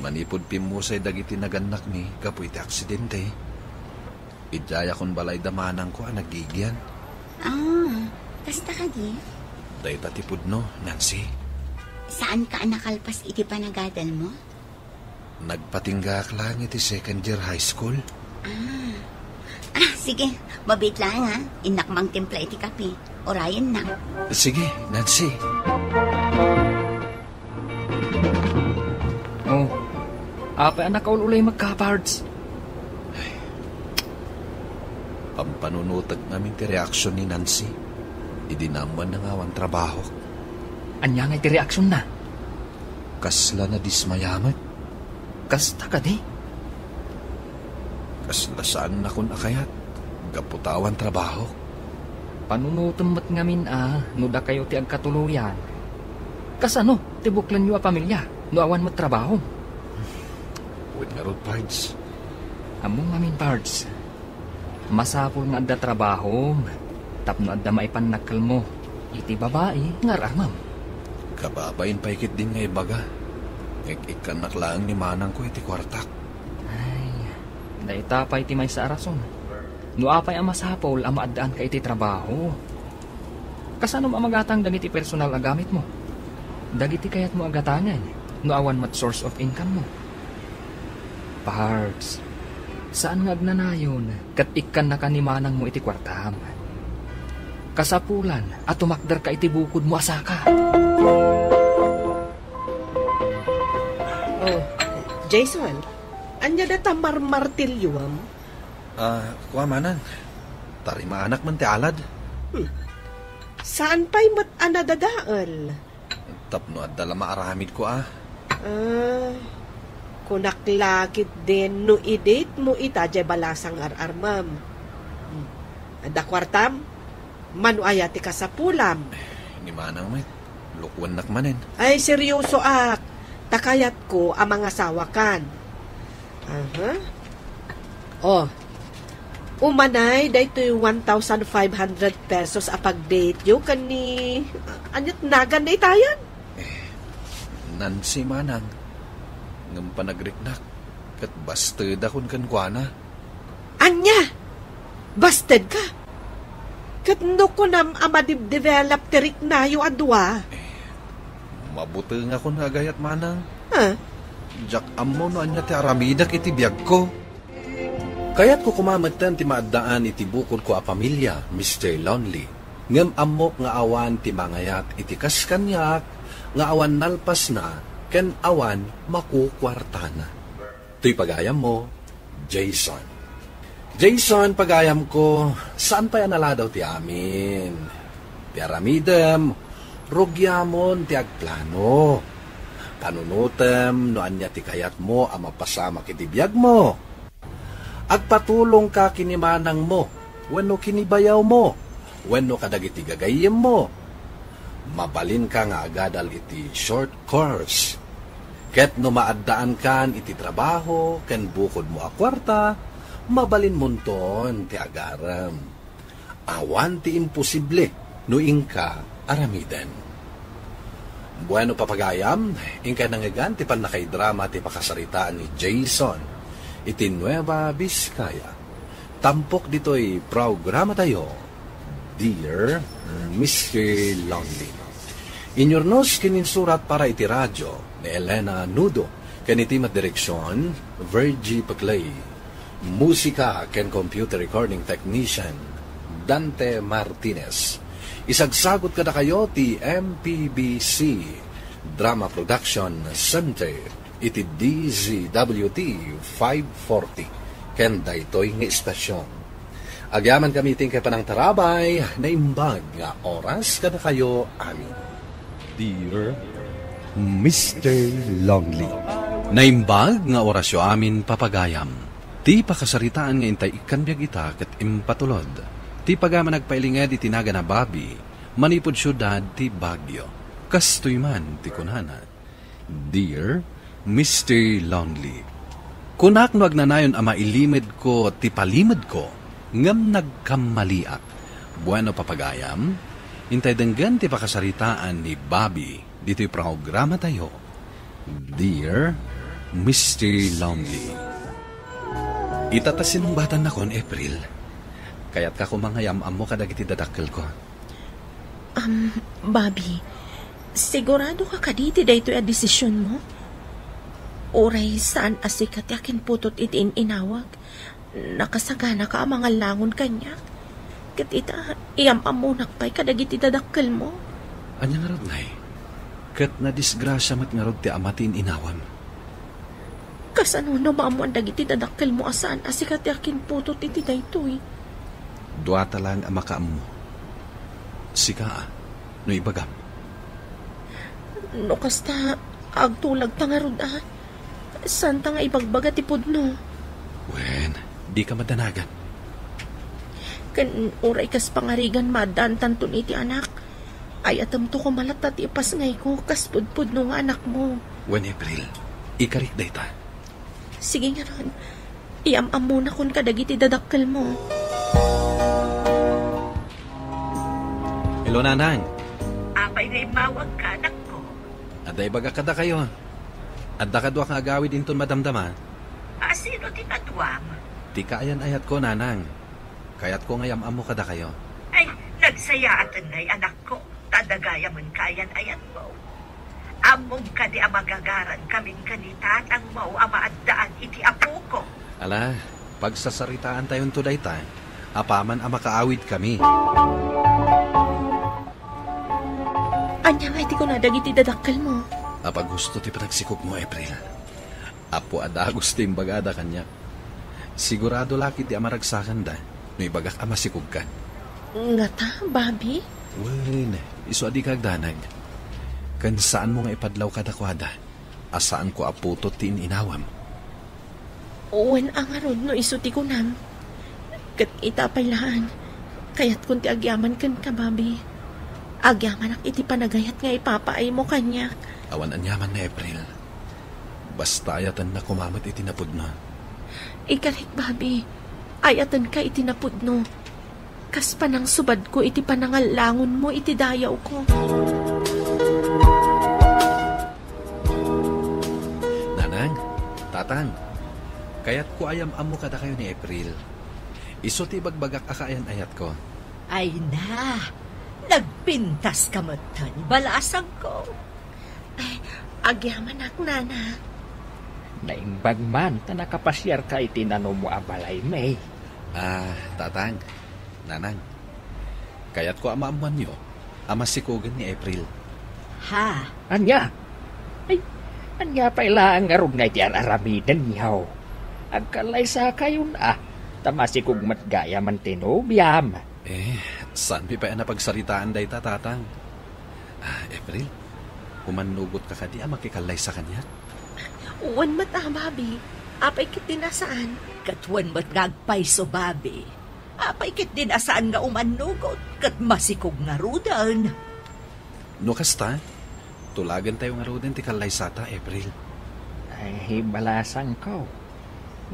Manipod pimusay dagiti naganak mi, kapoy ti aksidente. Idjaya kon balay damanang ko nagigyan. Kasta ka di? Dahil tatipod no, Nancy. Saan ka nakalpas iti panagadan mo? Nagpatinggak lang iti second year high school. Sige, mabit lang Inakmang timpla iti kape. Orayan na. Sige, Nancy. Oh, apa anak ka ulay magka-pards? Pampanunutag namin ti reaksyon ni Nancy. Idinaman na nga ang trabaho. Anya nga iti reaksyon na? Kasla na dismayamat. Kasta ka di? Kasla saan na kun akayat. Gaputawan trabaho. Panunutom mat ngamin no da kayo ti agkatuluyan. Kasano, tibuklan nyo a pamilya, no awan mat trabaho. Huwag nga rod, Pards. Among ngamin, Pards. Masapul nga adda trabaho. Tapno adda maipanakal mo. Iti babae nga ramam. Kababain paikit din nga ibaga. Ikan naklaan ni manang ko iti kwartak. Ay, daitapay ti may sa arason. Nuapay ang masapol ang maadaan ka iti trabaho. Kasano magatang dagiti personal a gamit mo? Dagiti kayat mo agatangan. Nuawan mat source of income mo. Parts, saan nga agnanayon kat ikan na kanimanang mo iti kwartam? Kasapulan at tumakdar ka iti bukod mo asaka. Oh, Jason, anya na tamar-martilyuam? Kuha manan. Tarima anak man ti alad. Saan pa'y mat anadadaal? Tapno at dala maaramid ko Kunaklakit din no i-date mo ita jay balasang ar-armam. Ada kwartam, manu ayati ka sa pulam. Ni manang may lukwan nakmanen. Ay, seryoso takayat ko ang mga sawakan. Oh, umanay dahito yung 1,500 pesos a pag-date yo kani anyat nagan na itayan. Nansi manang ngam panagriknak kat busted akon kan kuana. Anya? Busted ka? Kat no ko nam amadib-develop tirik na yung adwa. Mabuti nga kon agayat manang. Ha? Jak ammo no anya ti aramidak iti biyag ko. Kaya't ko kumamagtan ti maadaan iti bukod ko a pamilya, Mr. Lonely. Ngem amok nga awan ti mangayat iti kaskanyak, nga awan nalpas na, ken awan makukwartana. To'y pagayam mo, Jason. Jason, pagayam ko, saan pa yan naladaw ti amin? Ti aramidem, rugyamon ti agplano. Kanunutem, no anya ti kayat mo, ang mapasama kitibiyag mo. Agpatulong ka kinimanang mo, wenno kinibayaw mo, wenno kadagiti gagayem mo. Mabalin ka nga agadal iti short course. Ket no maaddaan kan iti trabaho, ken bukod mo a kwarta, mabalin munton ti agaram. Awan ti imposible, no ingka aramiden. Bueno papagayam, ingka nangagan ti panakaidrama ti pakasaritaan ni Jason, iti Nueva Vizcaya. Tampok dito'y programa tayo, Dear Mr. Lonely. Inyornos kininsurat para iti radyo ni Elena Nudo, kaniti mat direksyon, Virgie Paclay. Musika ken computer recording technician, Dante Martinez. Isagsagot kada kayo ti MPBC Drama Production Center, iti DZWT 540, ken daytoy nga istasyon. Agyaman kami ting kay panang tarabay, na imbag nga oras kada kayo amin. Dear Mr. Lonely. Naimbag nga orasyo amin papagayam. Ti pakasaritaan nga intay ikanbyag ita ket impatulod. Ti pagama nagpailinged iti naga na babi, manipod syudad ti Baguio. Kastoy man ti kunana. Dear Mr. Lonely. Kunak no agnanayon ama ilimid ko ti palimid ko, ngam nagkamaliak. Bueno papagayam, intay denggan ti pakasaritaan ni Bobby dito'y programa tayo. Dear Mr. Lonely. Itatasin ng batan na kon, April. Kaya't ka kumangayam mo kadagiti dadakkel ko. Bobby, sigurado ka kaditi daytoy a desisyon mo? Oray saan asikat yakin putot itiin inawag. Nakasagana ka ang mga langon kanya. Kat ita, iyamamunak pa'y kadagiti dadakkel mo. Anya nga rod, nay? Kat na disgrasya mat nga rod ti amatin inawam. Kasano na ba mo ang dagiti dadakkel mo asaan asikat yakin putot iti daytoy? Duata lang ang makaam mo. Sika, no ibagam. No kasta, agtulag pa nga rod Santa nga ibagbaga tipod no? Wen, di ka madanagan. Kan oray kas pangarigan madan tanton iti anak. Ay atam to kumalat at ipas ngay ko kaspudpud no nga anak mo. Wen, April, ikarik dayta. Sige nga ron, iamam muna kun kadagiti dadakkel mo. Hello, nanang. Apay ngay mawag ka, anak ko. Aday baga kada kayo. Adda kadwa kang agawid inton madamdama. Sino tinatuwam? Di kaayan ayat ko, nanang. Kayat ko ngayam amo kada kayo. Ay, nagsayaatan ngay anak ko. Tadagayaman kayan ayat mo. Among ka di amagagaran kaming kanitatang mo amaaddaan iti apo ko. Ala, pagsasaritaan tayon tuday ta, apaman ang makaawid kami. Anya nga iti ko na dagiti dadakkel mo. Apag gusto ti panagsikog mo, April. Apo ada gusto yung bagada kanya. Sigurado laki ti amaragsakan da, no ibagak amasikog ka. Nga ta, Bobby? Wen, iso adi kagdanag. Kan saan mo nga ipadlaw kadakwada? Asaan ko aputot ti inawam? Wen ang aron no isuti ko nam. Kat itapaylaan. Kaya't kung ti agyaman kan ka, Bobby. Agyaman ak iti panagayat nga ipapaay mo kanyak. Awan anyaman na April. Basta ayatan na kumamat itinapod na. Ikalit, Bobby. Ayatan ka itinapod no. Kas panang subad ko iti panangalangon mo iti dayaw ko. Nanang, tatang, kaya't ko ayam amo kada kayo ni April. Iso ti bagbagak akaayan ayat ko. Ay na, nagpintas ka matan, balasang ko. Ay, agyaman ak, nana. Naimbag man, ta nakapasyar ka itinano mo abalay, May. Tatang, nanang, kaya't ko amaamuan nyo, amasikugan ni April. Ha? Anya? Ay, anya pa ilang arog nga iti aramidan niyaw. Agkalay sa kayo na, tamasikog matgaya man tinobiyam. Saan pa yan napagsaritaan day tatang? April, umanugot ka ka di makikalay sa kanya? Uwan mata, Bobby. Apay kit din asaan? Katwan mat ngagpayso, Bobby. Apay kit din asaan nga umanugot, kat masikog nga rudan. No kasta, tulagan tayo nga rudan ti kalay sata, April. Ay, balasang ko.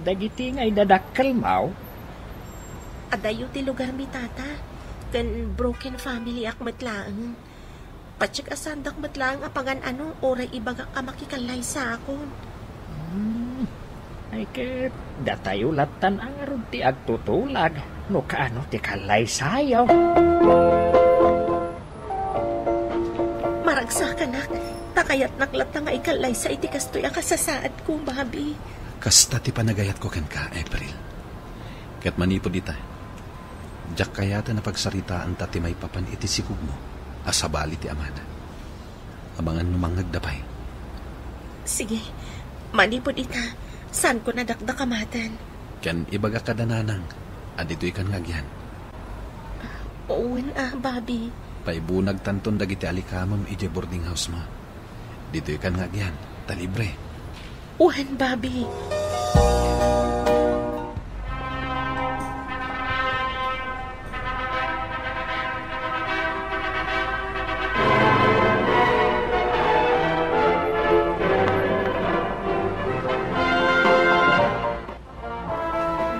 Dagiti nga'y dadakkel maw. Adayo ti lugar mi, tata. Kan broken family ak matlaang. Patsik asandak matlaang apagan ano, oray ibagak amakikalay sa akon. Ay ket, datayo latan ang arod ti agtutulag. No kaano ti kalay sayaw. Maragsakan nak, takayat naklata nga ikalay sa iti kastoy ang kasasaad ko, Bobby. Kasta ti panagayat ko kan ka, April. Kat manipod ita. Diyak kayata na pagsaritaan ta ti may papan iti sikog mo. Asabali ti amana. Abangan numangagdapay. Sige, manipod ita. Saan ko nadakdakamatan? Kan ibaga kadananang. Adito'y kan ngagyan. Uwan Bobby. Paibunag tanton dagiti alikamam ije boarding house mo. Dito'y kan ngagyan. Talibre. Uwan, Bobby.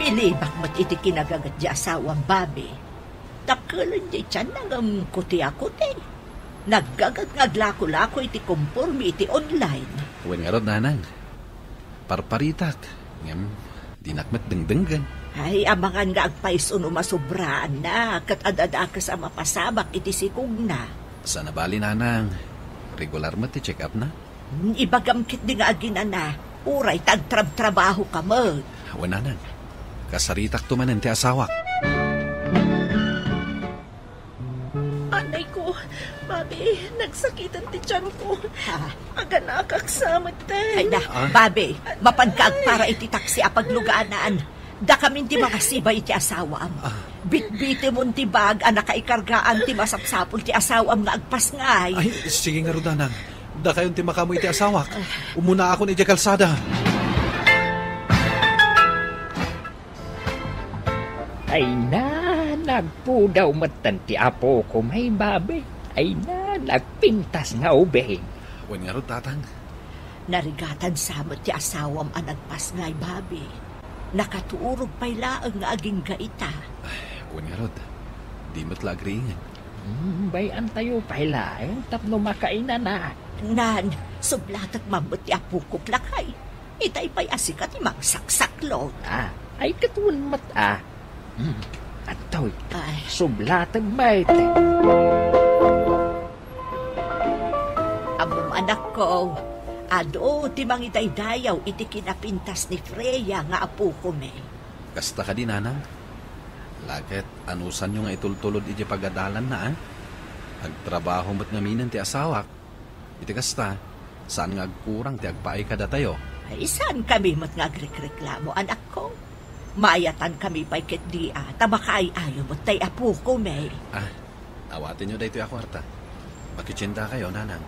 Bilibak mat iti kinagagat di asawang, Bobby. Takalan di tiyan nangam kuti-akuti. Naggagat ngaglako-lako iti kumpurmi iti online. Uwan nga rod, nanang. Parparitak. Ngam, dinakmat dengdenggan. Ay, amangan nga agpaisun umasubraan na, kat adadakas ang mapasabak iti sikog na. Sa nabali, nanang. Regular mo ti check up na? Ibagamkit di nga aginan na, uray tagtrab-trabaho ka mo. Uwan, nanang. Kasaritak tumanan ti asawak. Anay ko, Bobby, nagsakitan ti tiyan ko. Aga nakaksamat tayo. Ay na, Bobby, mapagkaag para iti taksi apaglugaanaan. Da kami ti mga sibay ti asawam. Bitbiti mo ti bag, anak kaikargaan ti masapsapol ti asawam nga agpasngay. Ay, sige nga rudanang. Da kayon ti makamoy ti asawak. Umuna ako ni kalsada. Ay na, nagpudaw matan ti apo ko may babe. Ay na, nagpintas nga ubeng. Uwan nga rod, tatang. Narigatan samot ti asawam ang nagpasngay, Bobby. Nakatuurog pay laang nga aging gaita. Uwan nga rod, di mo't lagringan. Bayan tayo pailaeng tapno makainan na. Nan, sublatat mamot ti apo ko plakay. Itay pa'y asikat imang saksaklot. Ay katun mata. Atoy, Ay, sublatag bait. among anak ko, ado ti mangidaydayaw iti kinapintas ni Freya nga apo ko me. Kasta ka din, nanang. Laket, anusan nyo nga itultulod iti pagadalan na, Agtrabaho mo't ngaminan ti asawak. Iti kasta, saan nga agkurang ti agpaay kada tayo? Ay, saan kami mat nga agrekreklamo, anak ko? Maayatan kami pa'y ketdia, tabakaay ayo mo't tay apo ko me. Awatin nyo dahito yung kwarta. Makitsinda kayo, nanang.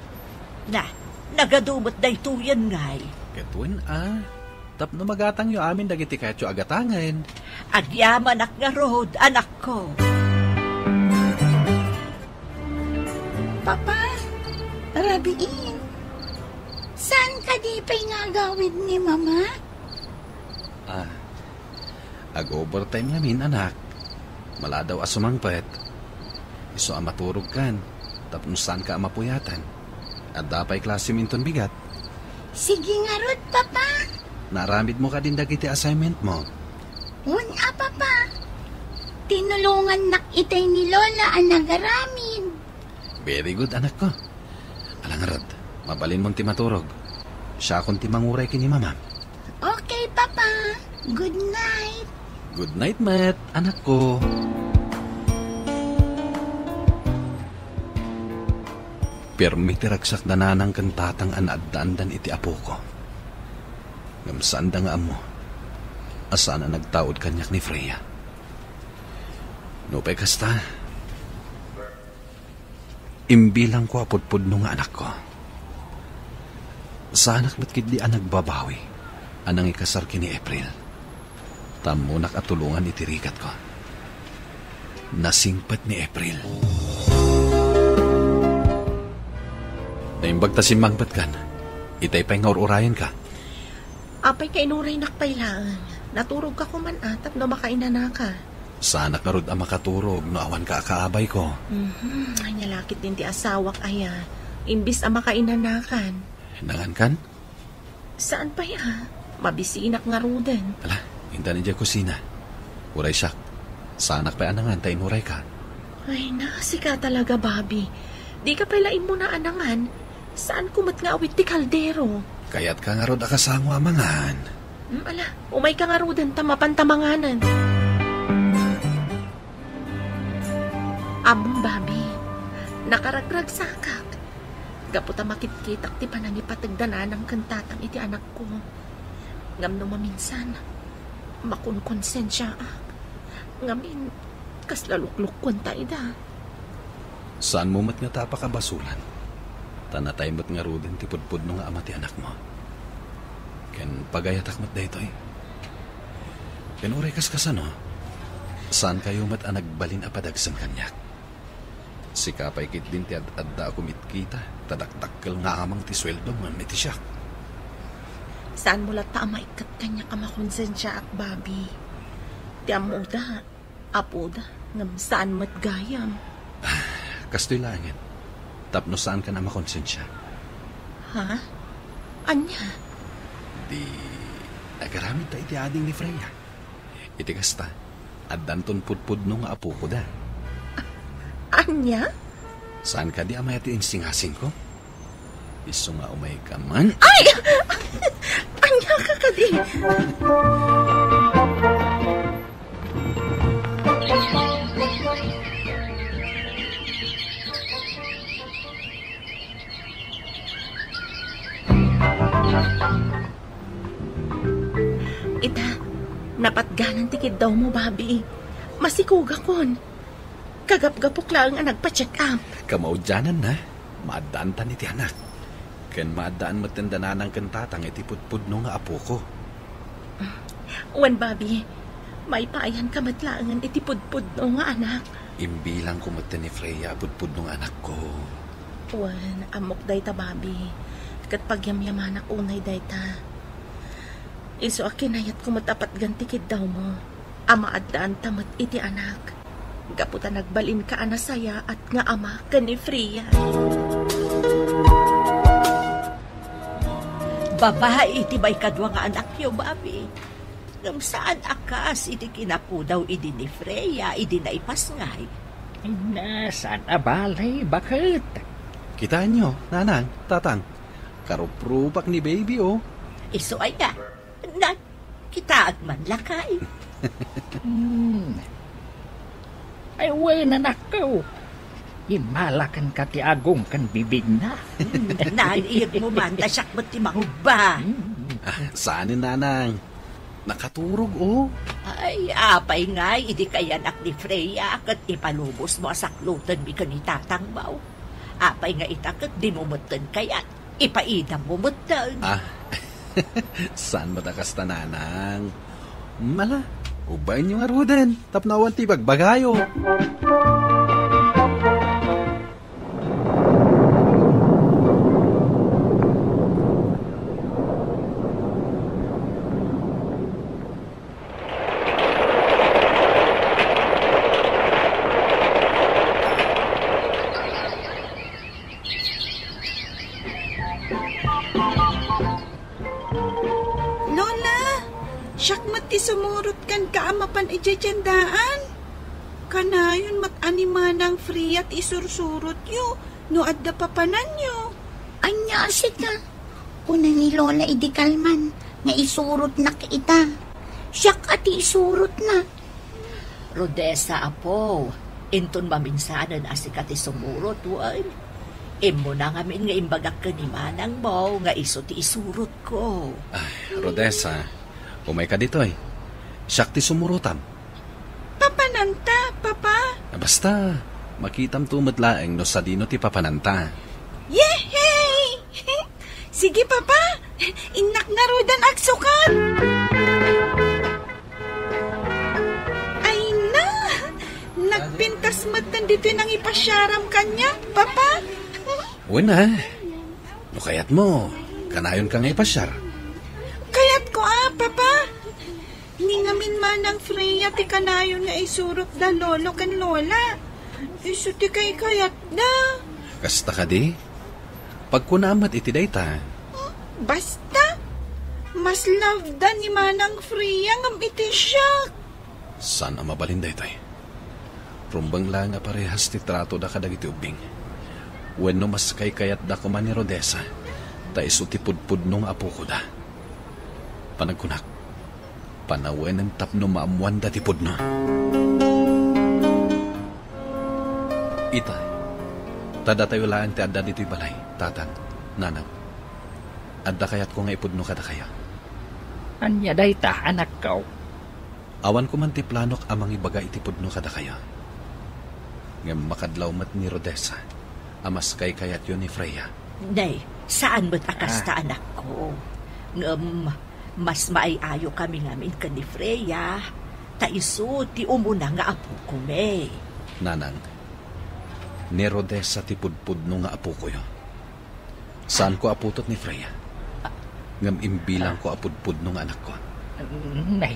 Na, nagadumot dayto yan ngay. Ketuin, tapno magatang yo amin dagiti kayo agatangan. Agyaman ak nga rod, anak ko. Papa, Rabiin, saan ka di pa'y nga gawid ni Mama? Ag-overtime namin, anak. Maladaw asumangpet. Iso maturog kan, tapno saan ka mapuyatan. At dapay klase minton bigat. Sige nga rod, Papa. Naramid mo ka din dagiti assignment mo. Papa. Tinulungan nak itay ni Lola ang nagaramin. Very good, anak ko. Alang rod, mabalin mong ti maturog. Siya kung ti manguray kini Mama. Okay, Papa. Good night. Good night, Matt, anak ko. Permiti ragsak dananang kantatang anaddandan iti apo ko. Ngamsaan da nga amo, asana nagtaod kanyak ni Freya. Nupay kasta, imbilang ko apudpud nung anak ko. Sa anak ba't di nagbabawi, anang ikasar kini April. Tamunak at tulungan itirikat ko. Nasingpat ni April. Naimbag ta simangpat kan, itay pa'y ngaur-urayan ka. Apay ka inuray nakpailaan. Naturog ka kuman atap no makainana ka. Sana ka rod ang makaturog no awan ka akaabay ko. Ay nalakit din ti asawak aya. Imbis ang makainanakan. Nangan kan? Saan pa ya? Mabisinak nga ruden. Ala, hinta ni dyan kusina. Uray siyak. Sana pa'y anangan ta inuray ka. Ay nasika talaga, Bobby. Di ka palain mo na anangan. Saan kumat nga awit ti kaldero? Kaya't ka nga rod akasangwa mangan. Ala, umay ka nga ruden tamapantamanganan. Abong, Bobby. Nakaragrag sakak. Gaputa makitkitak ti panangipatagdanan ng kantatang iti anak ko. Ngam no maminsan, makunkonsensya ak. Ngamin, kas lalukluk kwanta ida. Saan mo mat nga tapakabasulan? Tanatay mo't nga rudin ti pudpud no nga ama ti anak mo. Ken pagayatak mat da ito eh. Ken uray kaskasano, saan kayo mat anagbalin apadagsan kanyak? Si kapay kit din ti adda kumit kita, tadaktakkel nga amang ti sweldo man may ti siyak. Saan mo lata maikat kanya ka makonsensya ak, Bobby? Ti amuda, apuda, ngam saan mat gayam. Kastoy langit, tapno saan ka na makonsensya? Ha? Anya? Di nagaramid ta iti ading ni Freya. Iti kasta, addanton pudpud no nga apo ko da. Anya? Saan ka di amay ati insingasing ko? Iso nga umay ka man. Ay! Anya ka ka di? Ita, napatganan tikid daw mo, Bobby. Masikuga kon. Kagap-gapok lang ang nagpa-check up. Kamaudyanan na, maadaan ta ni ti anak. Ken maadaan matandanan ng kantatang iti pudpud no nga apo ko. Wan, Bobby, may paayan ka matlaangan iti pudpud no nga anak. Imbilang kumata ni Freya pudpud no anak ko. Wan, amok day ta, Bobby. Kat pagyamyamanak unay day ta. Iso akinayat ko matapat gantikid daw mo. Ama addaan tamat iti anak. Gaputa nagbalin ka anasaya at nga ama ka ni Freya. Babae, iti may kadwa nga anak yo, babi. Ngam saan akas, iti kinapudaw, idi ni Freya, idi na ipasngay. Saan abalay, bakit? Kitaan nyo, nanang, tatang. Karuprupak ni baby, oh. Iso ay nga, na, kita at man lakay. Ay, way na nakaw. Himalakan ka ti agong kan bibig na. Naaniyag mo man, tasyak mo ti mangba. Saanin, nanang? Nakaturog, oh. Ay, apay nga, idi kaya anak ni Freya, kat ipalubos mo asaklutan mi ka ni tatang baw. Apay nga itakat, di mo mutan kaya, ipaidam mo mutan. Saan matakas ta, nanang? Mala, ubayin yung arudan, tapnawan ti bagbagayo. Sumurot kan kaamapan ijajandaan. Kanayon mat-anima ng free at isursurot yo, no adda papanan nyo. Anya sika, una ni Lola idikalman, nga isurot na kita. Siyak at isurot na. Rodessa, apo, inton maminsanan asikat isumurot, way. Imo na ngamin nga imbagak ka ni manang mo, nga iso ti isurot ko. Rodessa, umay ka dito eh. Siyak ti sumurutam. Papananta, papa. Basta, makitam tumadlaeng no sa dino ti papananta. Yehey! Sige, papa. Inak na rodan agsukat. Ay na! Nagpintas matan dito nang ipasyaram kanya, papa. Wala. No kayat mo, kanayon kang ipasyar. Kayat ko papa. Ningamin man ang Freya ti kanayon nga isurot da lolo kan lola. Iso ti kay kayat da. Kasta ka di? Pagkunamat iti dayta. Basta. Mas love da ni manang Freya ngam iti siya. Saan ang mabalin dayta? Rumbang lang nga parehas ti trato da kadag iti ubing. Wenno mas kay kayat da kuman ni Rodessa. Ta iso ti pudpud nung apo ko da. Panagkunak. Panawen ang tapno maamuan dati pudno. Ita, tada tayo laan ti adda dito'y balay, tatang, nanang. Adda kayat ko nga ipudno kada kaya. Anya day ta, anak ko. Awan ko man ti planok amang ibaga iti pudno kada kaya. Ngam makadlaw mat ni Rodessa, amas kay kayat yun ni Freya. Nay, saan mo't akas ta anak ko? Mas maayayo kami ngamin ka ni Freya. Taiso, ti umuna nga apo ko, may. Nanang, ni Rodessa ti pudpud no nga apo ko yun. Saan ko aputot ni Freya? Ngam imbilang ko apudpud no nga anak ko. Nay,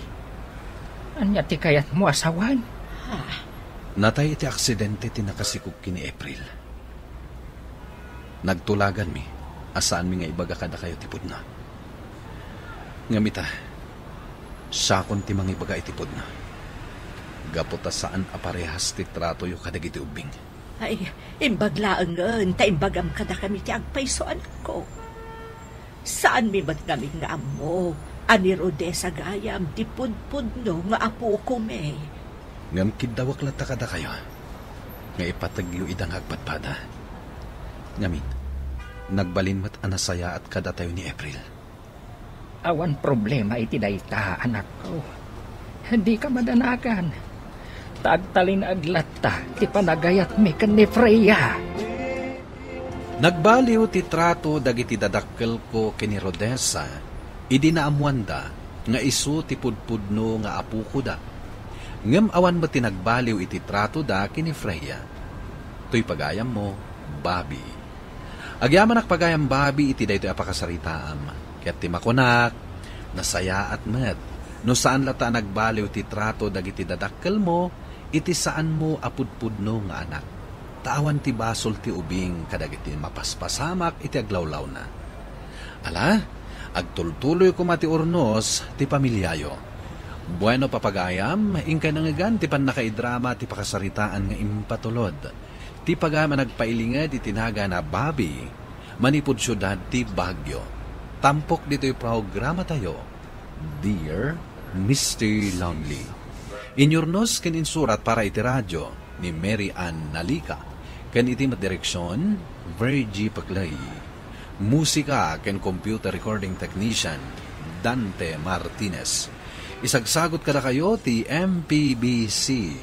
anya ti kayat mo asawan? Natay iti aksidente ti nakasikog kini April. Nagtulagan mi, asaan mi nga ibaga kada kayo ti pudna. Ngamita, sakon ti mga ibaga itipod na. Gaputa saan aparehas ti trato yu kadag iti ubing. Ay, imbaglaangan, ta imbagam kada kami ti agpayso anak ko. Saan mi ba't kami nga amo? Ani Rodessa gayam, ti pudpud no nga apo ko me. Ngam kidawak lata kada kayo. Nga ipatagyo idang agpatpada. Ngamin, nagbalin mat anasaya at kada tayo ni April. Awan problema iti dayta, anak ko. Hindi ka madanagan. Tagtalin aglatta, ti panagayat mi kan ni Freya. Nagbaliw ti trato dagiti dadakkel ko kini Rodessa, idi naamwanda nga isu ti pudpudno nga apu ko da. Ngem awan ba tinagbaliw iti trato da kini Freya. To'y pagayam mo, babi. Agyaman ak pagayam babi iti daytoy apakasaritaam. Kaya't ti makunak, nasaya at met. No saan lata nagbaliw ti trato dagiti dadakkel mo, iti saan mo apudpudno nga anak. Tawan ti basol ti ubing kadagiti mapaspasamak iti aglawlaw na. Ala, agtultuloy ko mati urnos ti pamilyayo. Bueno papagayam, ingkay nangagan ti panakaidrama ti pakasaritaan nga impatulod. Ti pagama nagpailingad iti tinaga na babi, manipud syudad ti Baguio. Tampok dito'y programa tayo, Dear Mr. Lonely. Inyornos ken insurat para iti radyo ni Mary Ann Nalica. Ken iti direksyon, Virgie Paclay. Musika ken computer recording technician, Dante Martinez. Isagsagot kada kayo ti MPBC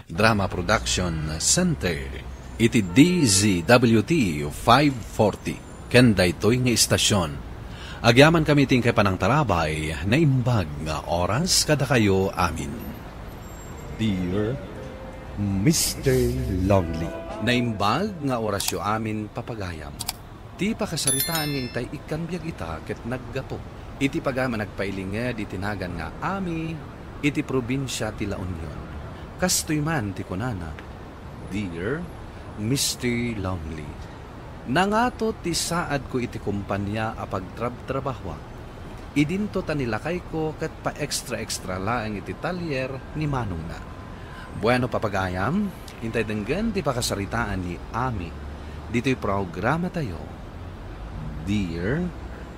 Drama Production Center. Iti DZWT 540. Ken daytoy nga istasyon. Agyaman kami ting kay panang tarabay na imbag nga oras kada kayo amin. Dear Mr. Longley. Naimbag nga orasyo amin papagayam. Ti pakasaritaan nga intay ikanbyag ita ket naggapo. Iti pagama nagpailinged iti tinagan nga ami iti probinsya ti La Union. Kastoy man ti kunana, Dear Mr. Longley. Nangato ti saad ko iti kumpanya apag trabahwa. Idinto tanilakay ko ket pa extra laeng iti talyer ni Manong na. Bueno papagayam, intay denggan ti pakasaritaan ni Ami. Dito'y programa tayo, Dear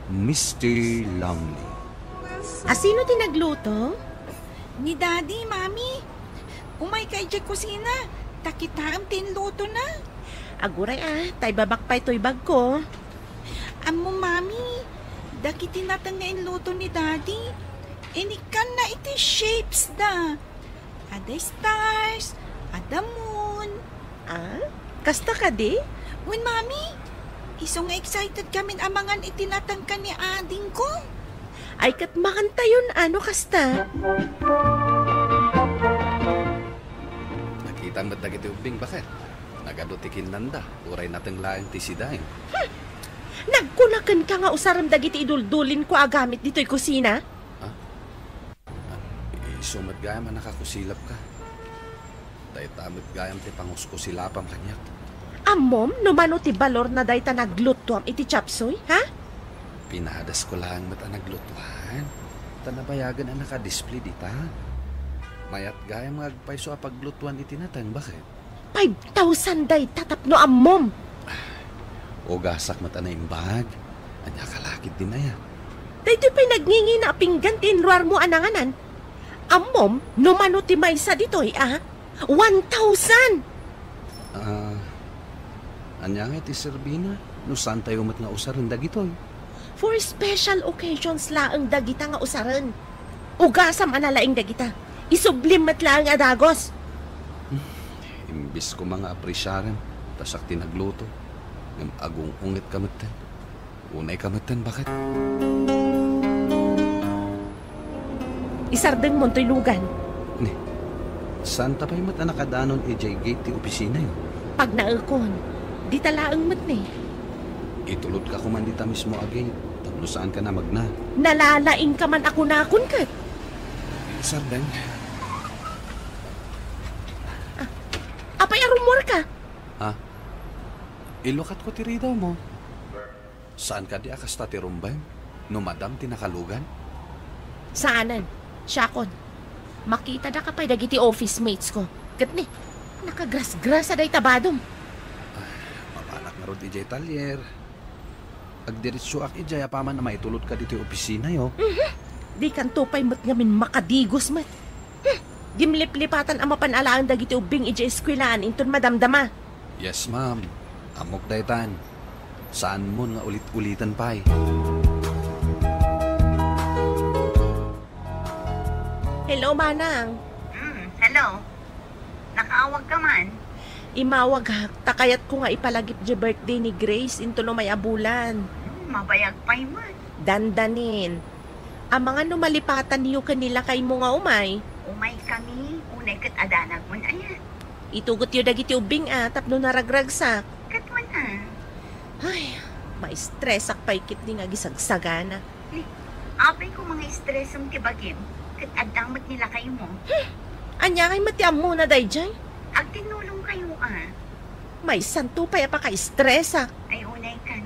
Mr. Longley. Sino tinagluto? Ni Daddy, Mami. Umay kay Jack kusina. Takita ang tinluto na. Aguray tay babakpay to'y bag ko. Amo, Mami. Dakiti natang nga inluto ni Daddy. Inikan na iti shapes da. Ada stars, ada moon. Kasta ka di? Wen, Mami. Iso nga excited kami amangan itinatang ka ni ading ko. Ay kat makanta yun kasta. Nakita mo't dagiti ubing bakit? Nagadutikin nanda, uray natang laeng tisidain. Nagkunakan ka nga usaram dagiti iduldulin ko agamit dito'y kusina? Isumat gayam nakakusilap ka. Dahil tamit gayam ti panguskusilapam kanyak. Amom, numano ti balor na day ta naglutuam iti chapsoy, ha? Pinahadas ko lang mata naglutuan. Tanabayagan ang nakadisplay dita. Mayat gayam magpaiso apaglutuan iti natang, bakit? 5,000 day tatapno amom. O gasak mata na imbag. Anya kalakit din na yan. Dahito pa'y nagngingi na pinggan tinruar mo ananganan. Amom, numano ti maysa dito'y, 1,000! Anya nga ti Serbina, no saan tayo mat nga usaran dagitoy? For special occasions laang dagita nga usaran. Ugasam analaing dagita. Isublim mat laang adagos. Imbis ko mga apresyaran, tasak tinagluto. Ng agong ungit kamatan. Unay kamatan, bakit? Isardeng monto'y lugan. Saan tapay mat na nakadanon EJ Gate ti opisina yun? Pag naakon, di talaang mat ni. Itulod ka kuman dita mismo agay. Tapno saan ka na magna? Nalalaing ka man ako nakon kat. Sardeng. Apay arumor ka. Ilukat ko tiri daw mo. Saan ka di akas tatirumbay? No madam tinakalugan? Saanan? Syakon. Makita na kapay dagiti office mates ko. Kat ni, nakagras-gras aday tabadom. Mapanak na rod ijay talyer. Agdiritsyo ak ijay apaman na maitulod ka dito yung opisina yo. Di kan tupay mat ngamin makadigos mat. Gimlip-lipatan ang mapanalaan dagiti ubing ijay eskwilaan inton madamdama. Yes, ma'am. Amok daytan. Saan mo nga ulit-ulitan pa'y? Hello, Manang. Hello. Nakaawag ka man. Imawag ha. Takayat ko nga ipalagip di birthday ni Grace into no may abulan. Mabayag pa'y man. Dandanin. Ang mga numalipatan niyo kanila kay mo nga umay. Umay kami. Unay kat adanag mo na yan. Itugot yun dagiti ubing tapno naragragsak. Kat mo na. Ay, ma-stress ak paikit di nga gisagsagana. Apay ko mga stress ang tibagim. Kat adamot nila kayo mo. Anya kay matiam mo na day jay. Ag tinulong kayo May santo pa stress Ay unay kan.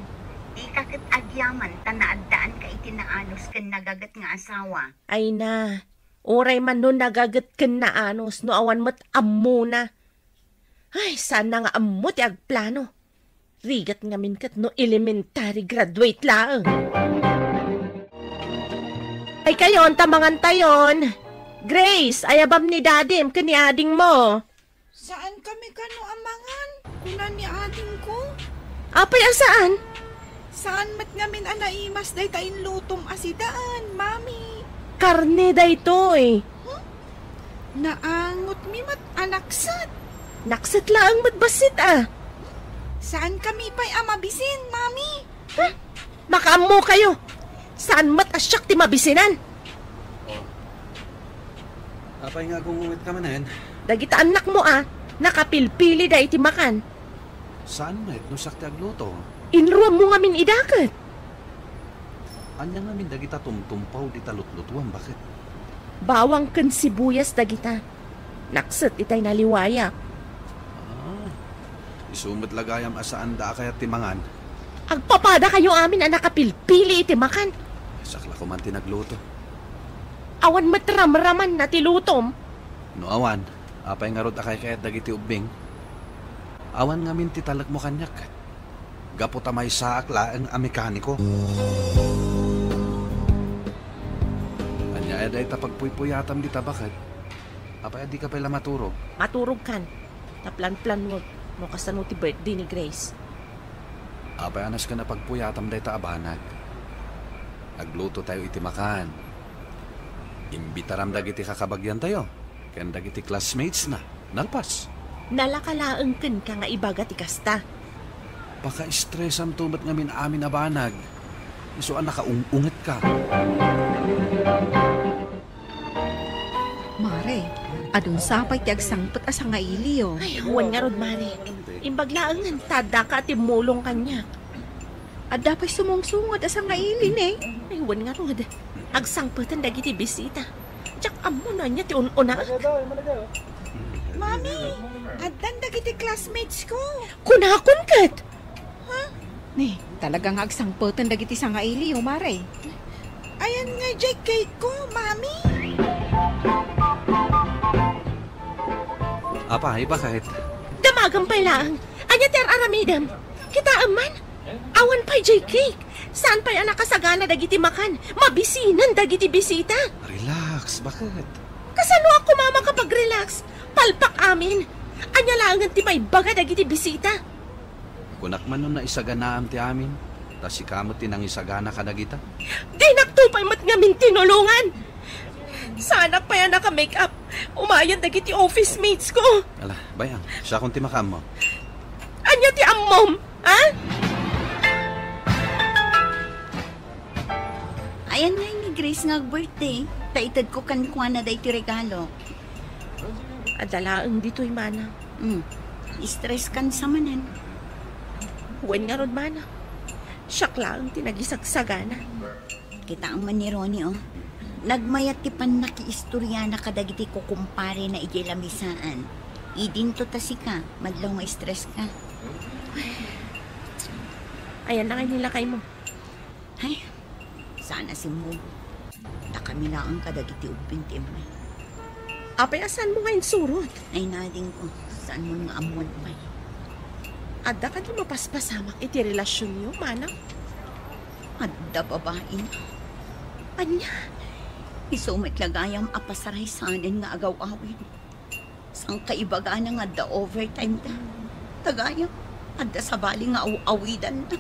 Di kakit agyaman tanaadaan ka itinaanos kan nagagat nga asawa. Ay na. Oray man nun nagagat kan na anos no awan mat ammo na. Ay, sana nga ammo ti agplano. Rigat nga minkat no elementary graduate lang. Ay kayon, tamangan tayon. Grace, ayabam ni daddy, kani ading mo. Saan kami kano amangan? Kuna ni ading ko? Apay saan? Saan mat ngamin anaimas day tayin lutom asidaan, mami? Karne day to eh. Naangot mi mat anaksat. Naksat lang matbasit Saan kami pa'y amabisin, mami? Makaammo kayo. Saan mat asyak ti mabisinan? Apay nga gungungit ka manan. Dagita anak mo nakapilpili da iti makan. Saan met no sakti agluto? Inruam mo ngamin idakat. Anya nga min dagita tumtumpaw di talutlutuan, bakit? Bawang kan sibuyas dagita. Naksat itay naliwaya. Isumot lagayam asaan da kayat timangan. Agpapada kayo amin nakapilpili iti makan. Sakla ko man tinagluto. Awan matram-raman na tilutom. No awan, apay nga rod akay kayat dagiti ubing. Awan nga min titalak mo kanyak. Gaputa may saak laeng a mekaniko. Anya eday tapagpuy-puyatam di tabakad. Apay di ka pala maturog. Maturog kan. Taplan-plan wag. No kasano ti birthday ni Grace. Apay anas ka na pagpuyatam day ta abanag. Agluto tayo iti makan. Imbitaram dagiti kakabagyan tayo. Ken dagiti classmates na. Nalpas. Nalakalaeng ken ka nga ibaga ti kasta. Paka-stressam tumat ngamin amin abanag. Isuan nakaungunget ka. Mare, adun sapay ti agsangpet asa nga iliyo. Ay, huwan nga rod, Mari. Imbaglaang tada ka ti mulong kanya. Adda pa'y sumungsungod asa nga ilin eh. Ay, huwan nga rod. Agsangpetan dagiti bisita. Tsak amo na niya ti una. Mami, addan dagiti classmates ko. Kunakon kat. Ni, talagang agsangpetan dagiti sa nga iliyo, Mare. Ayan nga jay cake ko, Mami. Apa, iba kahit. Damagang pa lang. Anya ter aramidam. Kita aman. Awan pa'y jay cake. Saan pa'y anak kasagana dagiti makan? Mabisinan dagiti bisita. Relax, bakit? Kasano ako mama kapag relax? Palpak amin. Anya langan ti may baga dagiti bisita. Kunak man nun na isaganaam ti amin. Tas ikamot tinang isagana ka dagita. Di naktupay mat ngamin tinulungan. Sana pa yan naka-makeup. Umayan dagiti office mates ko. Ala, bayang, siya kung timakam mo. Anya ti ammom, ha? Ayan nga ni Grace nga birthday. Taitad ko kankwa na day ti regalo. Adalaang dito'y mana. Stress kan sa manan. Huwag nga ron mana. Siyak lang tinagisagsagana. Kita ang manironi Nagmayat ti pan nakiistorya na kadagiti ko kumpare na ijilamisaan. Idinto tasika, madlaw nga stress ka. Ayan na kayo nilakay mo. Ay, sana si mo. Kami na ang kadagiti ubintim. Apay, asan mo ngayon surot? Ay, nading ko. Saan mo nga amuan pa? Adda ka di mapaspasamak iti relasyon niyo, manang? Adda babae na. Anya? Isumit lagayam apasaray sanin nga agaw-awin. Sang kaibaga na nga da overtime da. Tagayam, adda sa bali nga awidan na.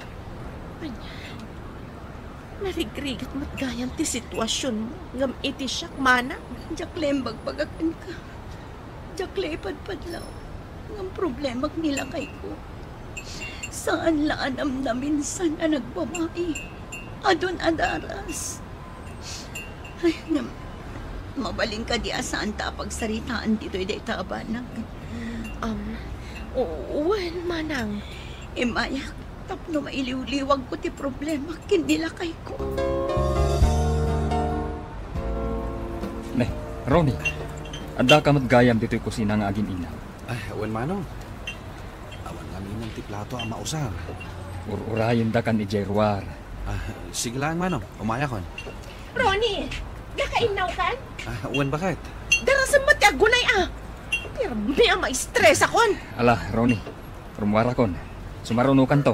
Anya? Narigrigat mat gayam ti sitwasyon mo. Ngam iti siyak, mana? Jaklem, bagbagakan ka. Jakle, padpadlaw. Ngam problema nila kay ko. Saan laanam na minsan na nagbabay? Adon adaras. Ay, mabaling ka di asaan ta pagsaritaan dito'y day tabanag. Uwan, manang. Mayak, tapno mailiw-liwag ko ti problema, kindila kay ko. Ronnie, Anda ka matgayam dito'y kusina nga aging inaw. Ay, awan manong. Awan namin ng tiplato ang mausar. Ururayin da kan ijay ruwar. Sige lang manong, umaya kon. Ronnie, nakainaw kan? Awan bakit? Darasan mati agunay Pero may ma-stress akon. Ala, Ronnie, rumwara kon. Sumarunukan to.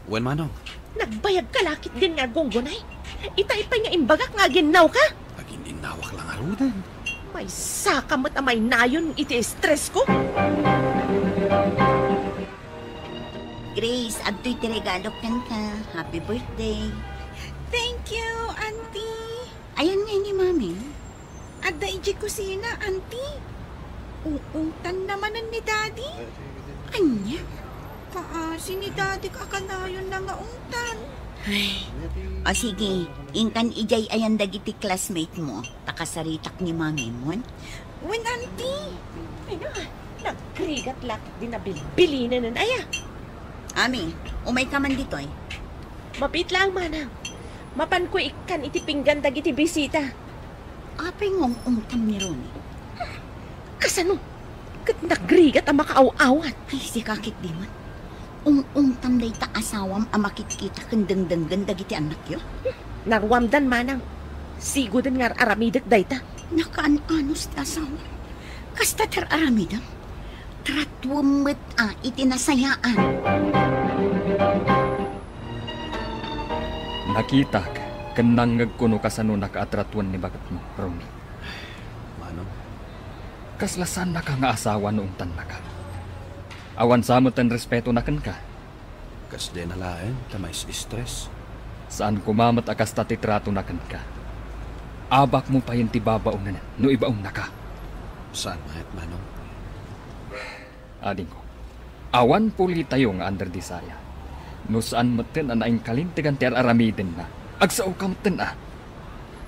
Awan manong. Nagbayag ka lakit din nga gunggunay. Ita-ipay nga imbagak nga ginaw ka. Agin inawak lang arudan. May sakamot amay nayon iti stress ko. Grace, abto'y tiregalo kan ka. Happy birthday. Thank you, Auntie. Ayan nga ni Mami. Ada iji kusina, Auntie. Uungtan namanan ni Daddy. Anya? Kaasi ni Daddy kakanayon na nga ungtan. Ay. O sige, ingkan ijay ayan dagiti classmate mo. Takasaritak ni Mami mo. When, Auntie? Ay na, nagkrigat lakit din na bilbilinan aya. Ami, umay ka man ditoy. Mapit lang, manang. Mapan ko ikan iti pinggan dagiti bisita. Apay ngong ungtam ni Ronnie. Kasano? Kat nagrigat ang makaaw-awat. Ay, si kakit di man. Ungtam day ta asawam amakit-kita kendeng-denggen dagiti anak yo. Narwamdan, manang. Sigudan nga aramidak day ta. Nakaan-anos ta asawa. Kasta ter aramidam. Tratwamit itinasayaan. Nakitak, kanang kuno kasano nakaatratuan ni bagat mo, Ronnie. Manong? Kaslasan na ka nga asawa noong tan na ka. Awan samot ang respeto na kan ka. Kas de nalaen, tamay stress. Saan kumamat akas tatitrato na kan ka. Abak mo pa yung tibabaon na no ibaon na ka. Saan mahit, manong? Ading ko, awan puli tayo nga under disaya. No saan matin anaing kalintigan ti aramidin na. Agsao ka matin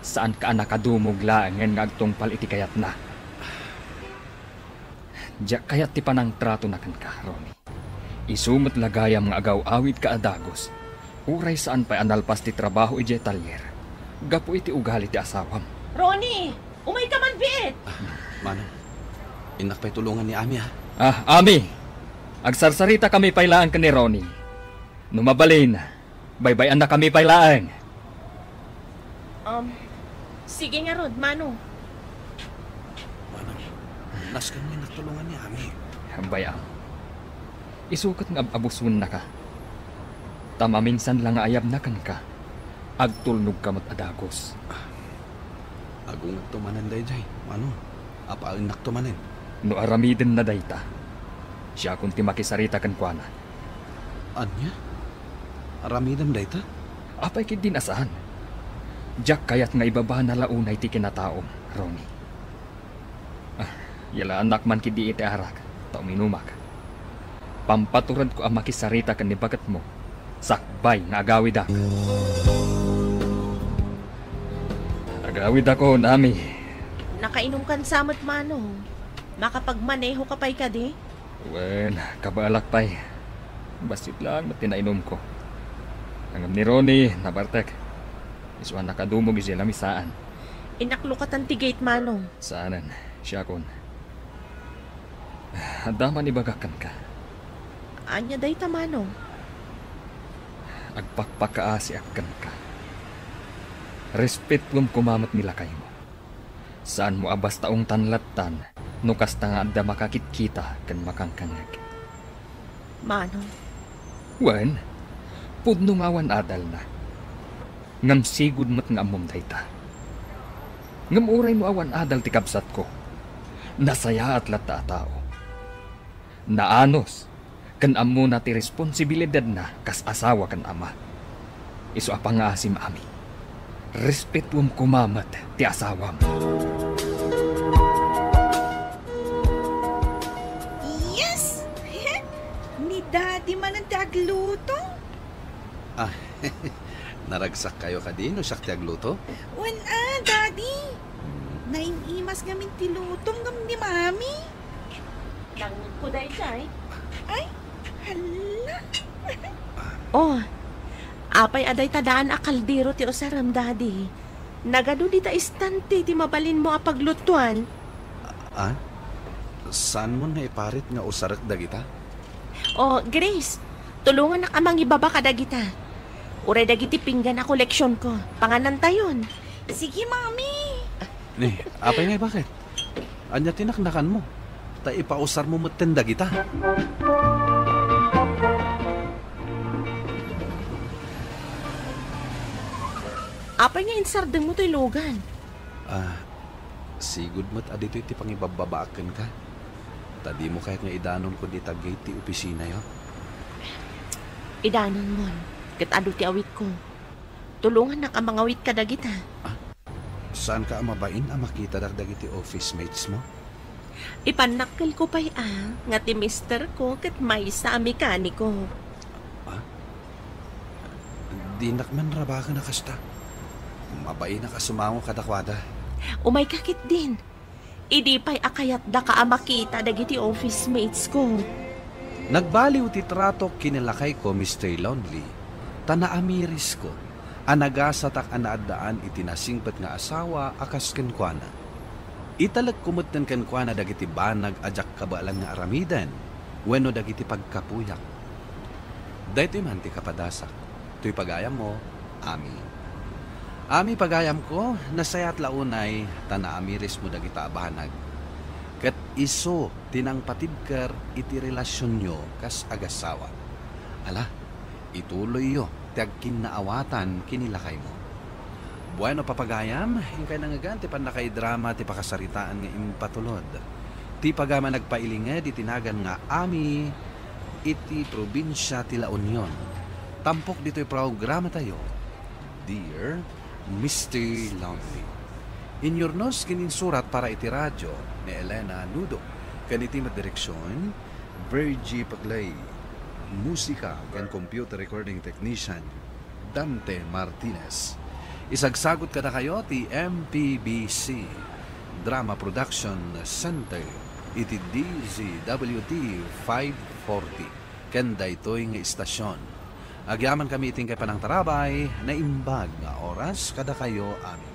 Saan ka nakadumog laangan nga agtungpal iti kayat na. Diyak kayat ti panang trato na kan ka, Ronnie. Isumot lagayam nga agaw-awid ka adagos. Uray saan pa analpas ti trabaho ije talyer. Gapo iti ugali ti asawam. Ronnie, umay ka man biit. Manong, inak pa'y tulungan ni Ami Ami, agsarsarita kami pailaan ka ni Ronnie. Numabalin, baybayan na kami pailaan. Sige nga Rod, Manong. Manong, naskan niya nagtulungan ni Ami. Bayang, isukat ng abusun na ka. Tama minsan lang ayab na kan ka. Agtulnog ka mat adagos. Agung tumanan day jay, Manong. Apaalin naktumanin. No aramidin na dayta. Siya kung ti makisarita kan kuana. Anya? Aramidam dayta? Apay kid din asahan. Diyak kayat nga ibaba na launay ti kinataom, Ronnie. Yala anak man kid di iti arak, tao minumak. Pampaturad ko ang makisarita kan ni bagat mo. Sakbay na agawid ak. Agawid ako, Nami. Nakainom kan samot, Manong. Makapagmaneho ka pa'y ka di? Well, kabalak pa'y. Basit lang matinainom ko. Hanggang ni Ronnie, nabartek. Isuan nakadumog sila misaan. Inaklukatan ti gate, Manong. Saanan, siya kon. Daman ibagakan ka. Anya day ta, Manong. Agpakpakaasi akan ka. Respetwam kumamat nila kayo mo. Saan mo abas taong tanlatan, nukas ta nga adda makakit-kita kan makangkangag. Manong. Wan, pudno ngawan adal na. Ngam sigud mat nga amom dayta. Ngam uray mo awan adal ti kabsat ko. Nasaya at lata tao. Naanos, kan amo na ti responsibilidad na kas asawa kan ama. Isu apang asim ami. Respetuam kumamat ti asawam. Yes! Ni Daddy man ang tagluto. Naragsak kayo ka din o siyak ti agluto? Daddy. Nainimas ngamin tilutong ngam ni Mami. Langit ko day tay. Ay, hala. Oh, apay aday tadaan a kaldero ti osaram, Daddy. Nagado di ta istante ti mabalin mo a paglutuan. Ah? Saan mo na iparit nga usarak dagita? O, Grace, tulungan na kamang ibaba ka dagita. Uray dagiti pinggan na koleksyon ko. Panganan tayon. Sige, Mami. Ni, apay nga bakit? Anya tinaknakan mo. Ta ipausar mo maten dagita. Apay nga insardeng mo to'y logan. Sigud mo't adito iti pangibababaaken ka. Tadi mo kahit nga idanon ko di tagay ti opisina yo. Idanon mo. Kat ado ti awit ko. Tulungan na ka mga awit ka dagita. Saan ka amabain ang makita dagiti office mates mo? Ipanakkel ko pa'y nga ti mister ko kat may sa mekaniko. Di nakman raba ka na kasta. Mabain na kasumango kadakwada. Umay kakit din. Idi pa'y akayat da ka makita dagiti office mates ko. Nagbaliw ti trato kinilakay ko, Mr. Lonely. Tanaamiris ko. Anagasatak anaadaan itinasingpat nga asawa akas kenkwana. Italag kumot ng kenkwana dagiti banag ajak kabalang nga aramidan. Wenno dagiti pagkapuyak. Dahito man ti kapadasak. To'y pagayam mo, Ami. Ami pagayam ko, nasayat launay, tanaamiris mo dagita abanag. Kat iso, tinang patibkar iti relasyon nyo kas agasawa. Ala, ituloy yo, tiag kinaawatan kinilakay mo. Bueno papagayam, hingkay nangagan, ti panakay drama, ti pakasaritaan nga impatulod. Ti pagama nagpailinga, di tinagan nga Ami, iti probinsya ti La Union. Tampok dito'y programa tayo. Dear Mr. Lonely. Inyornos kininsurat para iti radyo ni Elena Nudo. Kaniti direksyon, Virgie Paglay. Musika kan computer recording technician, Dante Martinez. Isagsagot kada kayo ti MPBC Drama Production Center iti DZWT 540 kenda ito'y nga istasyon. Agyaman kami iting kay panang tarabay na imbag nga oras kada kayo amin.